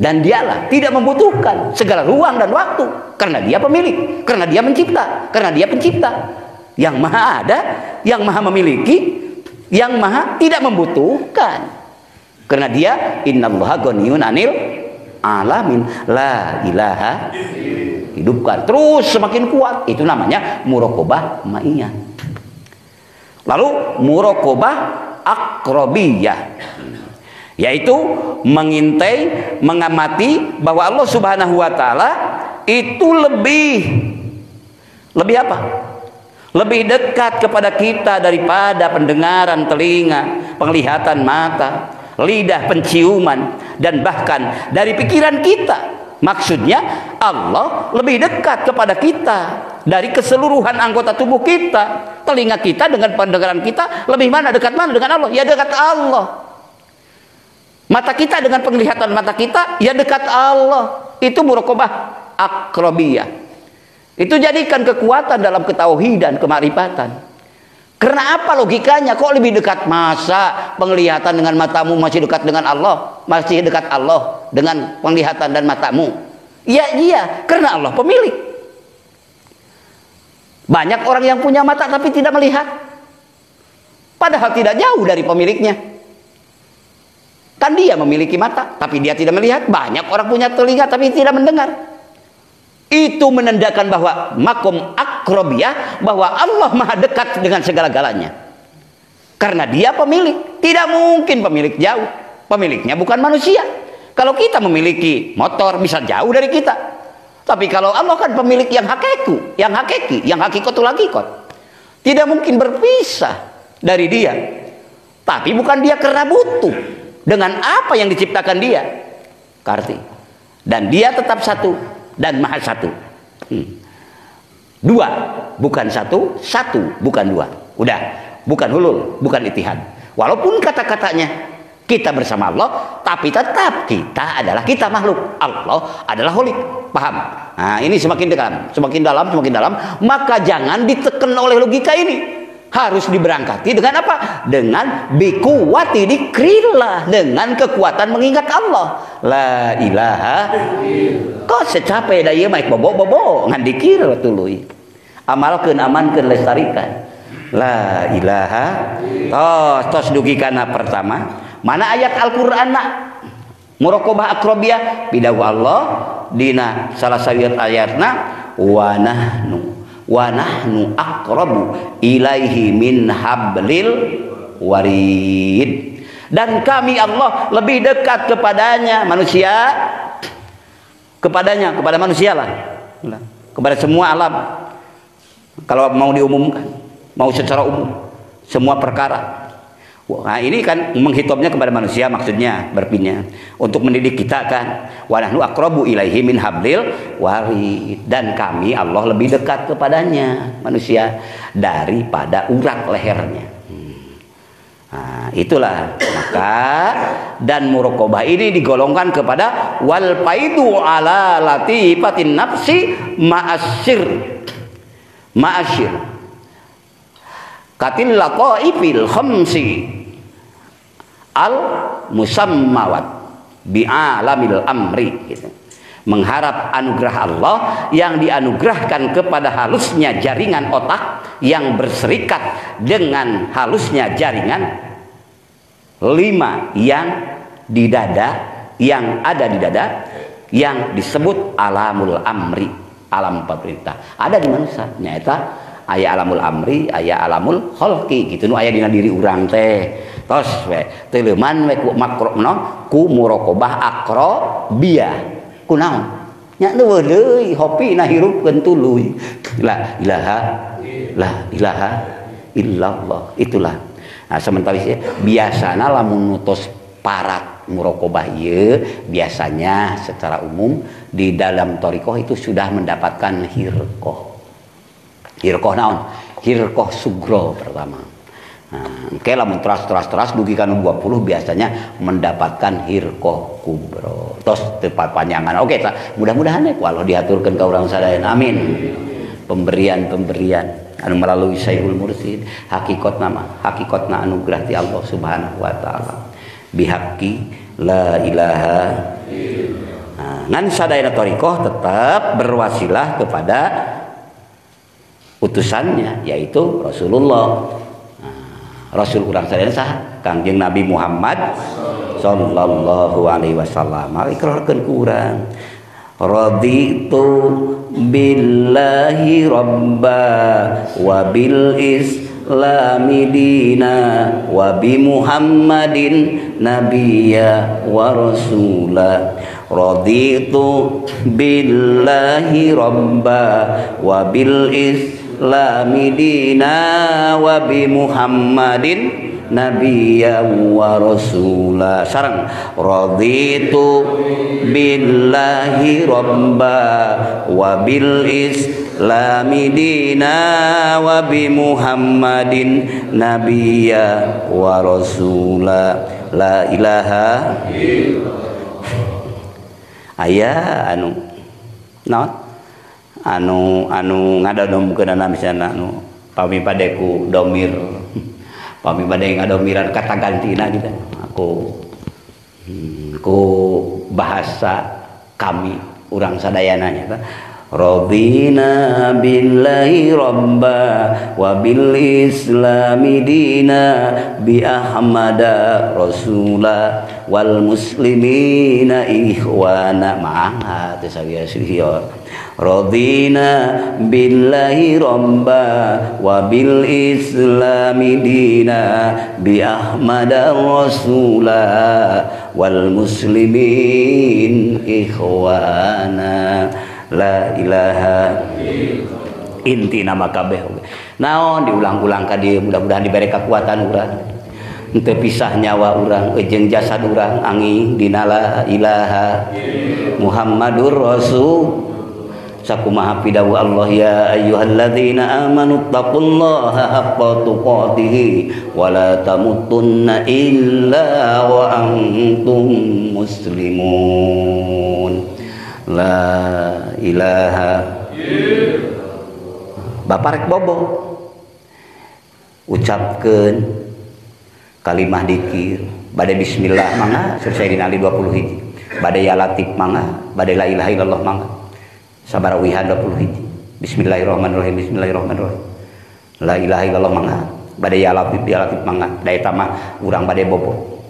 Dan dialah tidak membutuhkan segala ruang dan waktu, karena dia pemilik, karena dia mencipta, karena dia pencipta yang maha ada, yang maha memiliki, yang maha tidak membutuhkan, karena dia innallaha ghaniyun 'anil alamin, la ilaha. Hidupkan terus semakin kuat, itu namanya muraqabah ma'iyah. Lalu muraqabah aqrabiyah, yaitu mengintai, mengamati bahwa Allah subhanahu wa ta'ala itu lebih apa? Lebih dekat kepada kita daripada pendengaran telinga, penglihatan mata, lidah penciuman, dan bahkan dari pikiran kita. Maksudnya Allah lebih dekat kepada kita dari keseluruhan anggota tubuh kita. Telinga kita dengan pendengaran kita lebih mana, dekat mana dengan Allah? Ya dekat Allah. Mata kita dengan penglihatan mata kita, ya dekat Allah. Itu muraqabah aqrabiyah. Itu jadikan kekuatan dalam ketauhidan, kemakrifatan. Karena apa logikanya? Kok lebih dekat? Masa penglihatan dengan matamu masih dekat dengan Allah? Masih dekat Allah dengan penglihatan dan matamu? Ya iya, karena Allah pemilik. Banyak orang yang punya mata tapi tidak melihat, padahal tidak jauh dari pemiliknya. Kan dia memiliki mata tapi dia tidak melihat. Banyak orang punya telinga tapi tidak mendengar. Itu menandakan bahwa makom akrobiyah, bahwa Allah maha dekat dengan segala-galanya. Karena dia pemilik. Tidak mungkin pemilik jauh. Pemiliknya bukan manusia. Kalau kita memiliki motor bisa jauh dari kita. Tapi kalau Allah kan pemilik yang hakiki, yang hakikatul hakikot. Tidak mungkin berpisah dari dia. Tapi bukan dia karena butuh dengan apa yang diciptakan dia. Karti. Dan dia tetap satu dan maha satu. Dua, bukan satu, satu, bukan dua. Udah, bukan hulul, bukan itihad. Walaupun kata-katanya kita bersama Allah, tapi tetap kita adalah kita makhluk. Allah adalah holik. Paham? Nah, ini semakin dekat, semakin dalam, semakin dalam. Maka jangan ditekan oleh logika ini. Harus diberangkati dengan apa? Dengan bikuwati dikrillah, dengan kekuatan mengingat Allah. La ilaha. Kok secapai daya maik bobo ngan dikir tuluy. Amalkeun, amankeun, lestarikan. La ilaha. Tos dugikana pertama. Mana ayat Al-Qur'an muraqabah akrobiyah bidawu Allah dina salah satu ayatna wa nahnu aqrabu ilaihi min hablil warid. Dan kami Allah lebih dekat kepadanya manusia, kepada manusia lah, kepada semua alam. Kalau mau diumumkan, mau secara umum semua perkara. Nah ini kan menghitopnya kepada manusia, maksudnya berpinnya untuk mendidik kita kan. Wa nahnu aqrabu ilaihi min hablil warid. Dan kami Allah lebih dekat kepadanya manusia daripada urat lehernya. Nah, itulah maka dan muraqabah ini digolongkan kepada wal faidu ala latifatin nafsi ma'asyir katil lataifil khamsi al musammawat bi alamil amri gitu. Mengharap anugerah Allah yang dianugerahkan kepada halusnya jaringan otak yang berserikat dengan halusnya jaringan 5 yang di dada, yang ada di dada, yang disebut alamul amri, alam pemerintah. Ada di manusia nyata aya alamul amri, aya alamul khalqi gitu nu aya dina diri urang teh. Tos we teuleuman we ku makrona ku muraqabah akrobiyah. Kunaon nya deui hopi na hirupkeun tuluy la ilaha illallah. Itulah nah sementara biasana lamun nutos parat muraqabah ieu biasanya secara umum di dalam thariqah itu sudah mendapatkan hirqah naon hirqah sugro pertama. Nah, oke lamun teras dugi kana 20 biasanya mendapatkan hirqah kubro. Tos tepat panjangan. Oke, mudah-mudahan ya Allah diaturkeun ka urang sadaya. Amin. Pemberian anu melalui Syekhul Mursyid hakikatna anugerah ti Allah Subhanahu wa taala. Bihaqqi la ilaha illallah. Ngan sadaya thariqah tetap berwasilah kepada utusannya yaitu Rasulullah. Rasul urang sadaya saha? Kangjeng Nabi Muhammad sallallahu alaihi wasallam. Ikrarkeun ku urang. Raditu billahi rabba wa bil islami dina wa bi Muhammadin nabiyya wa rasula. Raditu billahi rabba wa bil islami dina wa bi Muhammadin nabiyya wa rasula. Sareng raditu billahi rabba wa bil islami dina wa bi Muhammadin nabiyya wa rasula. La ilaha illallah. Aya anu ngadadomkeunana misalna anu pamipadeku domir pamibade ngadomiran kata gantina gitu ku bahasa kami urang sadayana nya Radina billahi rabba wa bil islami dina bi ahmada rasula wal muslimina ikhwana ma'ah tasawiyah sihya. Radina billahi rabba wa bil islami dina bi ahmada rasula wal muslimin ikhwana. La ilaha inti nama kabeh naon diulang-ulang ka dieu mudah-mudahan diberi kekuatan urang henteu pisah nyawa urang jeung jasad urang angin dina la ilaha Muhammadur Rasul sakumaha pidawu Allah ya ayyuhalladzina amanu taqullaha haqqa tuqatih wa la tamutunna illa wa antum muslimun. La ilaha Bapak rek bobo ucapkeun kalimah dikir bade bismillah mangga selesai dinali 20 hiji bade ya latif mangga bade la ilaha illallah mangga sabarawihan 20 hiji bismillahirrahmanirrahim bismillahirrahmanirrahim la ilaha illallah mangga bade ya latif mangga da eta mah urang bade bobo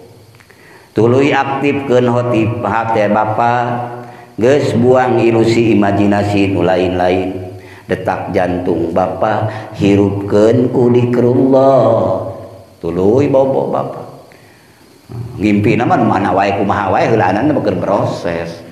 tuluy aktifkeun hotib hate Bapak geus buang ilusi imajinasi nu lain-lain detak jantung Bapak hirupkeun ku zikrullah tuluy bobo Bapak ngimpina mah mana wae kumaha wae heulanan mah keur proses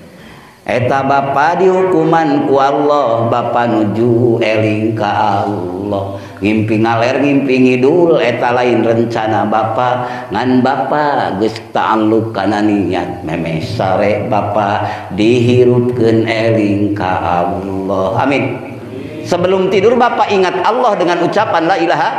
eta Bapak dihukuman ku Allah Bapak nuju eling ka Allah ngimpi ngaler ngimpi ngidul eta lain rencana Bapak ngan Bapak geus ta'alluq kana niat memes sare Bapak dihirupkeun eling ka Allah amin. Sebelum tidur Bapak ingat Allah dengan ucapan la ilaha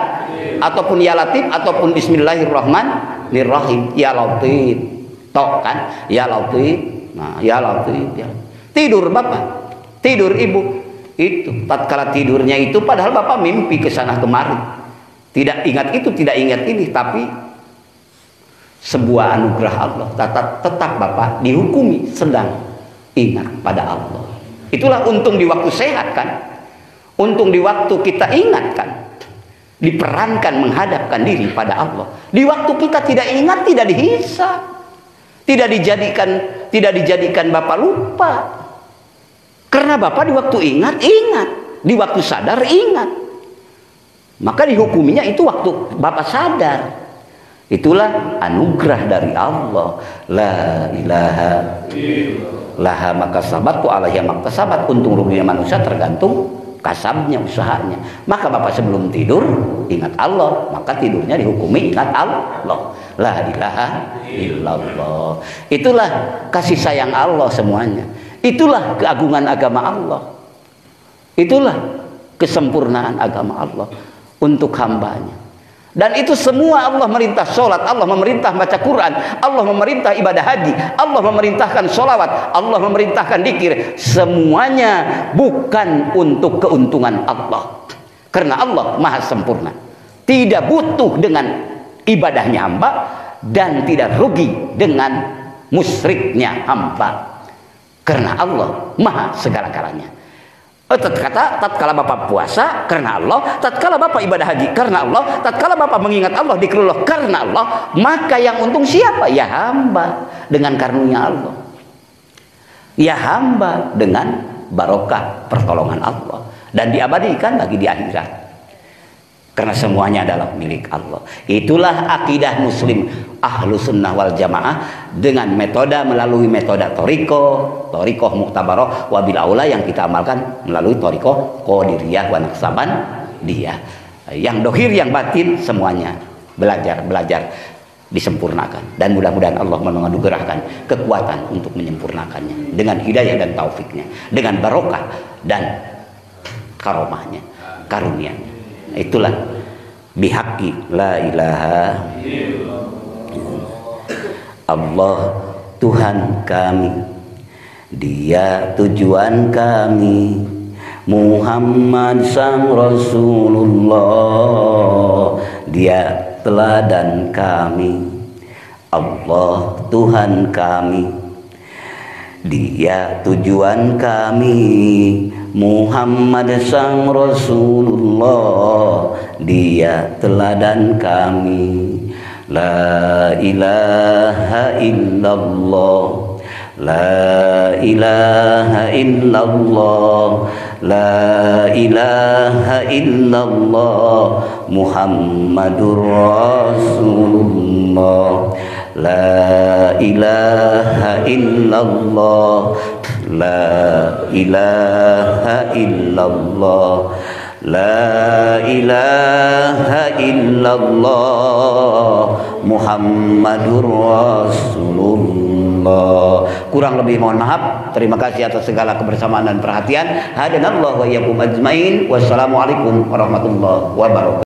ataupun ya latif ataupun bismillahirrahmanirrahim ya latif tok kan ya latif nah ya latif ya. Tidur Bapak tidur Ibu itu tatkala tidurnya itu padahal Bapak mimpi ke sana kemari tidak ingat itu tidak ingat ini tapi sebuah anugerah Allah tetap Bapak dihukumi sedang ingat pada Allah. Itulah untung di waktu sehat kan, untung di waktu kita ingatkan diperankan menghadapkan diri pada Allah. Di waktu kita tidak ingat tidak dihisab, tidak dijadikan Bapak lupa. Karena Bapak di waktu ingat, di waktu sadar ingat. Maka dihukuminya itu waktu Bapak sadar. Itulah anugerah dari Allah. La ilaha laha makasabat wa alaiha makasabat. Untung ruginya manusia tergantung kasabnya, usahanya. Maka Bapak sebelum tidur ingat Allah, maka tidurnya dihukumi ingat Allah. La ilaha illallah. Itulah kasih sayang Allah semuanya. Itulah keagungan agama Allah. Itulah kesempurnaan agama Allah untuk hambanya. Dan itu semua Allah memerintah sholat, Allah memerintah baca Quran, Allah memerintah ibadah haji, Allah memerintahkan sholawat, Allah memerintahkan dzikir. Semuanya bukan untuk keuntungan Allah. Karena Allah maha sempurna, tidak butuh dengan ibadahnya hamba dan tidak rugi dengan musyriknya hamba. Karena Allah maha segala-galanya. Tatkala Bapak puasa karena Allah, tatkala Bapak ibadah haji karena Allah, tatkala Bapak mengingat Allah dikrullah karena Allah, maka yang untung siapa? Ya hamba dengan karunia Allah. Ya hamba dengan barokah pertolongan Allah dan diabadikan lagi di akhirat. Karena semuanya adalah milik Allah. Itulah akidah muslim ahlu sunnah wal jamaah dengan melalui metode torikoh muktabaroh wabil aula yang kita amalkan melalui torikoh qadiriyah wa naqsabandiyah. Yang dohir yang batin semuanya belajar disempurnakan dan mudah-mudahan Allah menganugerahkan kekuatan untuk menyempurnakannya dengan hidayah dan taufiknya, dengan barokah dan karomahnya, karunia-Nya. Itulah bihaqi la ilaha Allah Tuhan kami, Dia tujuan kami, Muhammad sang Rasulullah, Dia teladan kami. Allah Tuhan kami, Dia tujuan kami, Muhammad sang Rasulullah, dia teladan kami. La ilaha illallah, la ilaha illallah, la ilaha illallah, Muhammadur Rasulullah. La ilaha illallah, la ilaha illallah, la ilaha illallah, Muhammadur Rasulullah. Kurang lebih mohon maaf. Terima kasih atas segala kebersamaan dan perhatian. Hadanallahu wa iyyakum ajmain. Wassalamualaikum warahmatullahi wabarakatuh.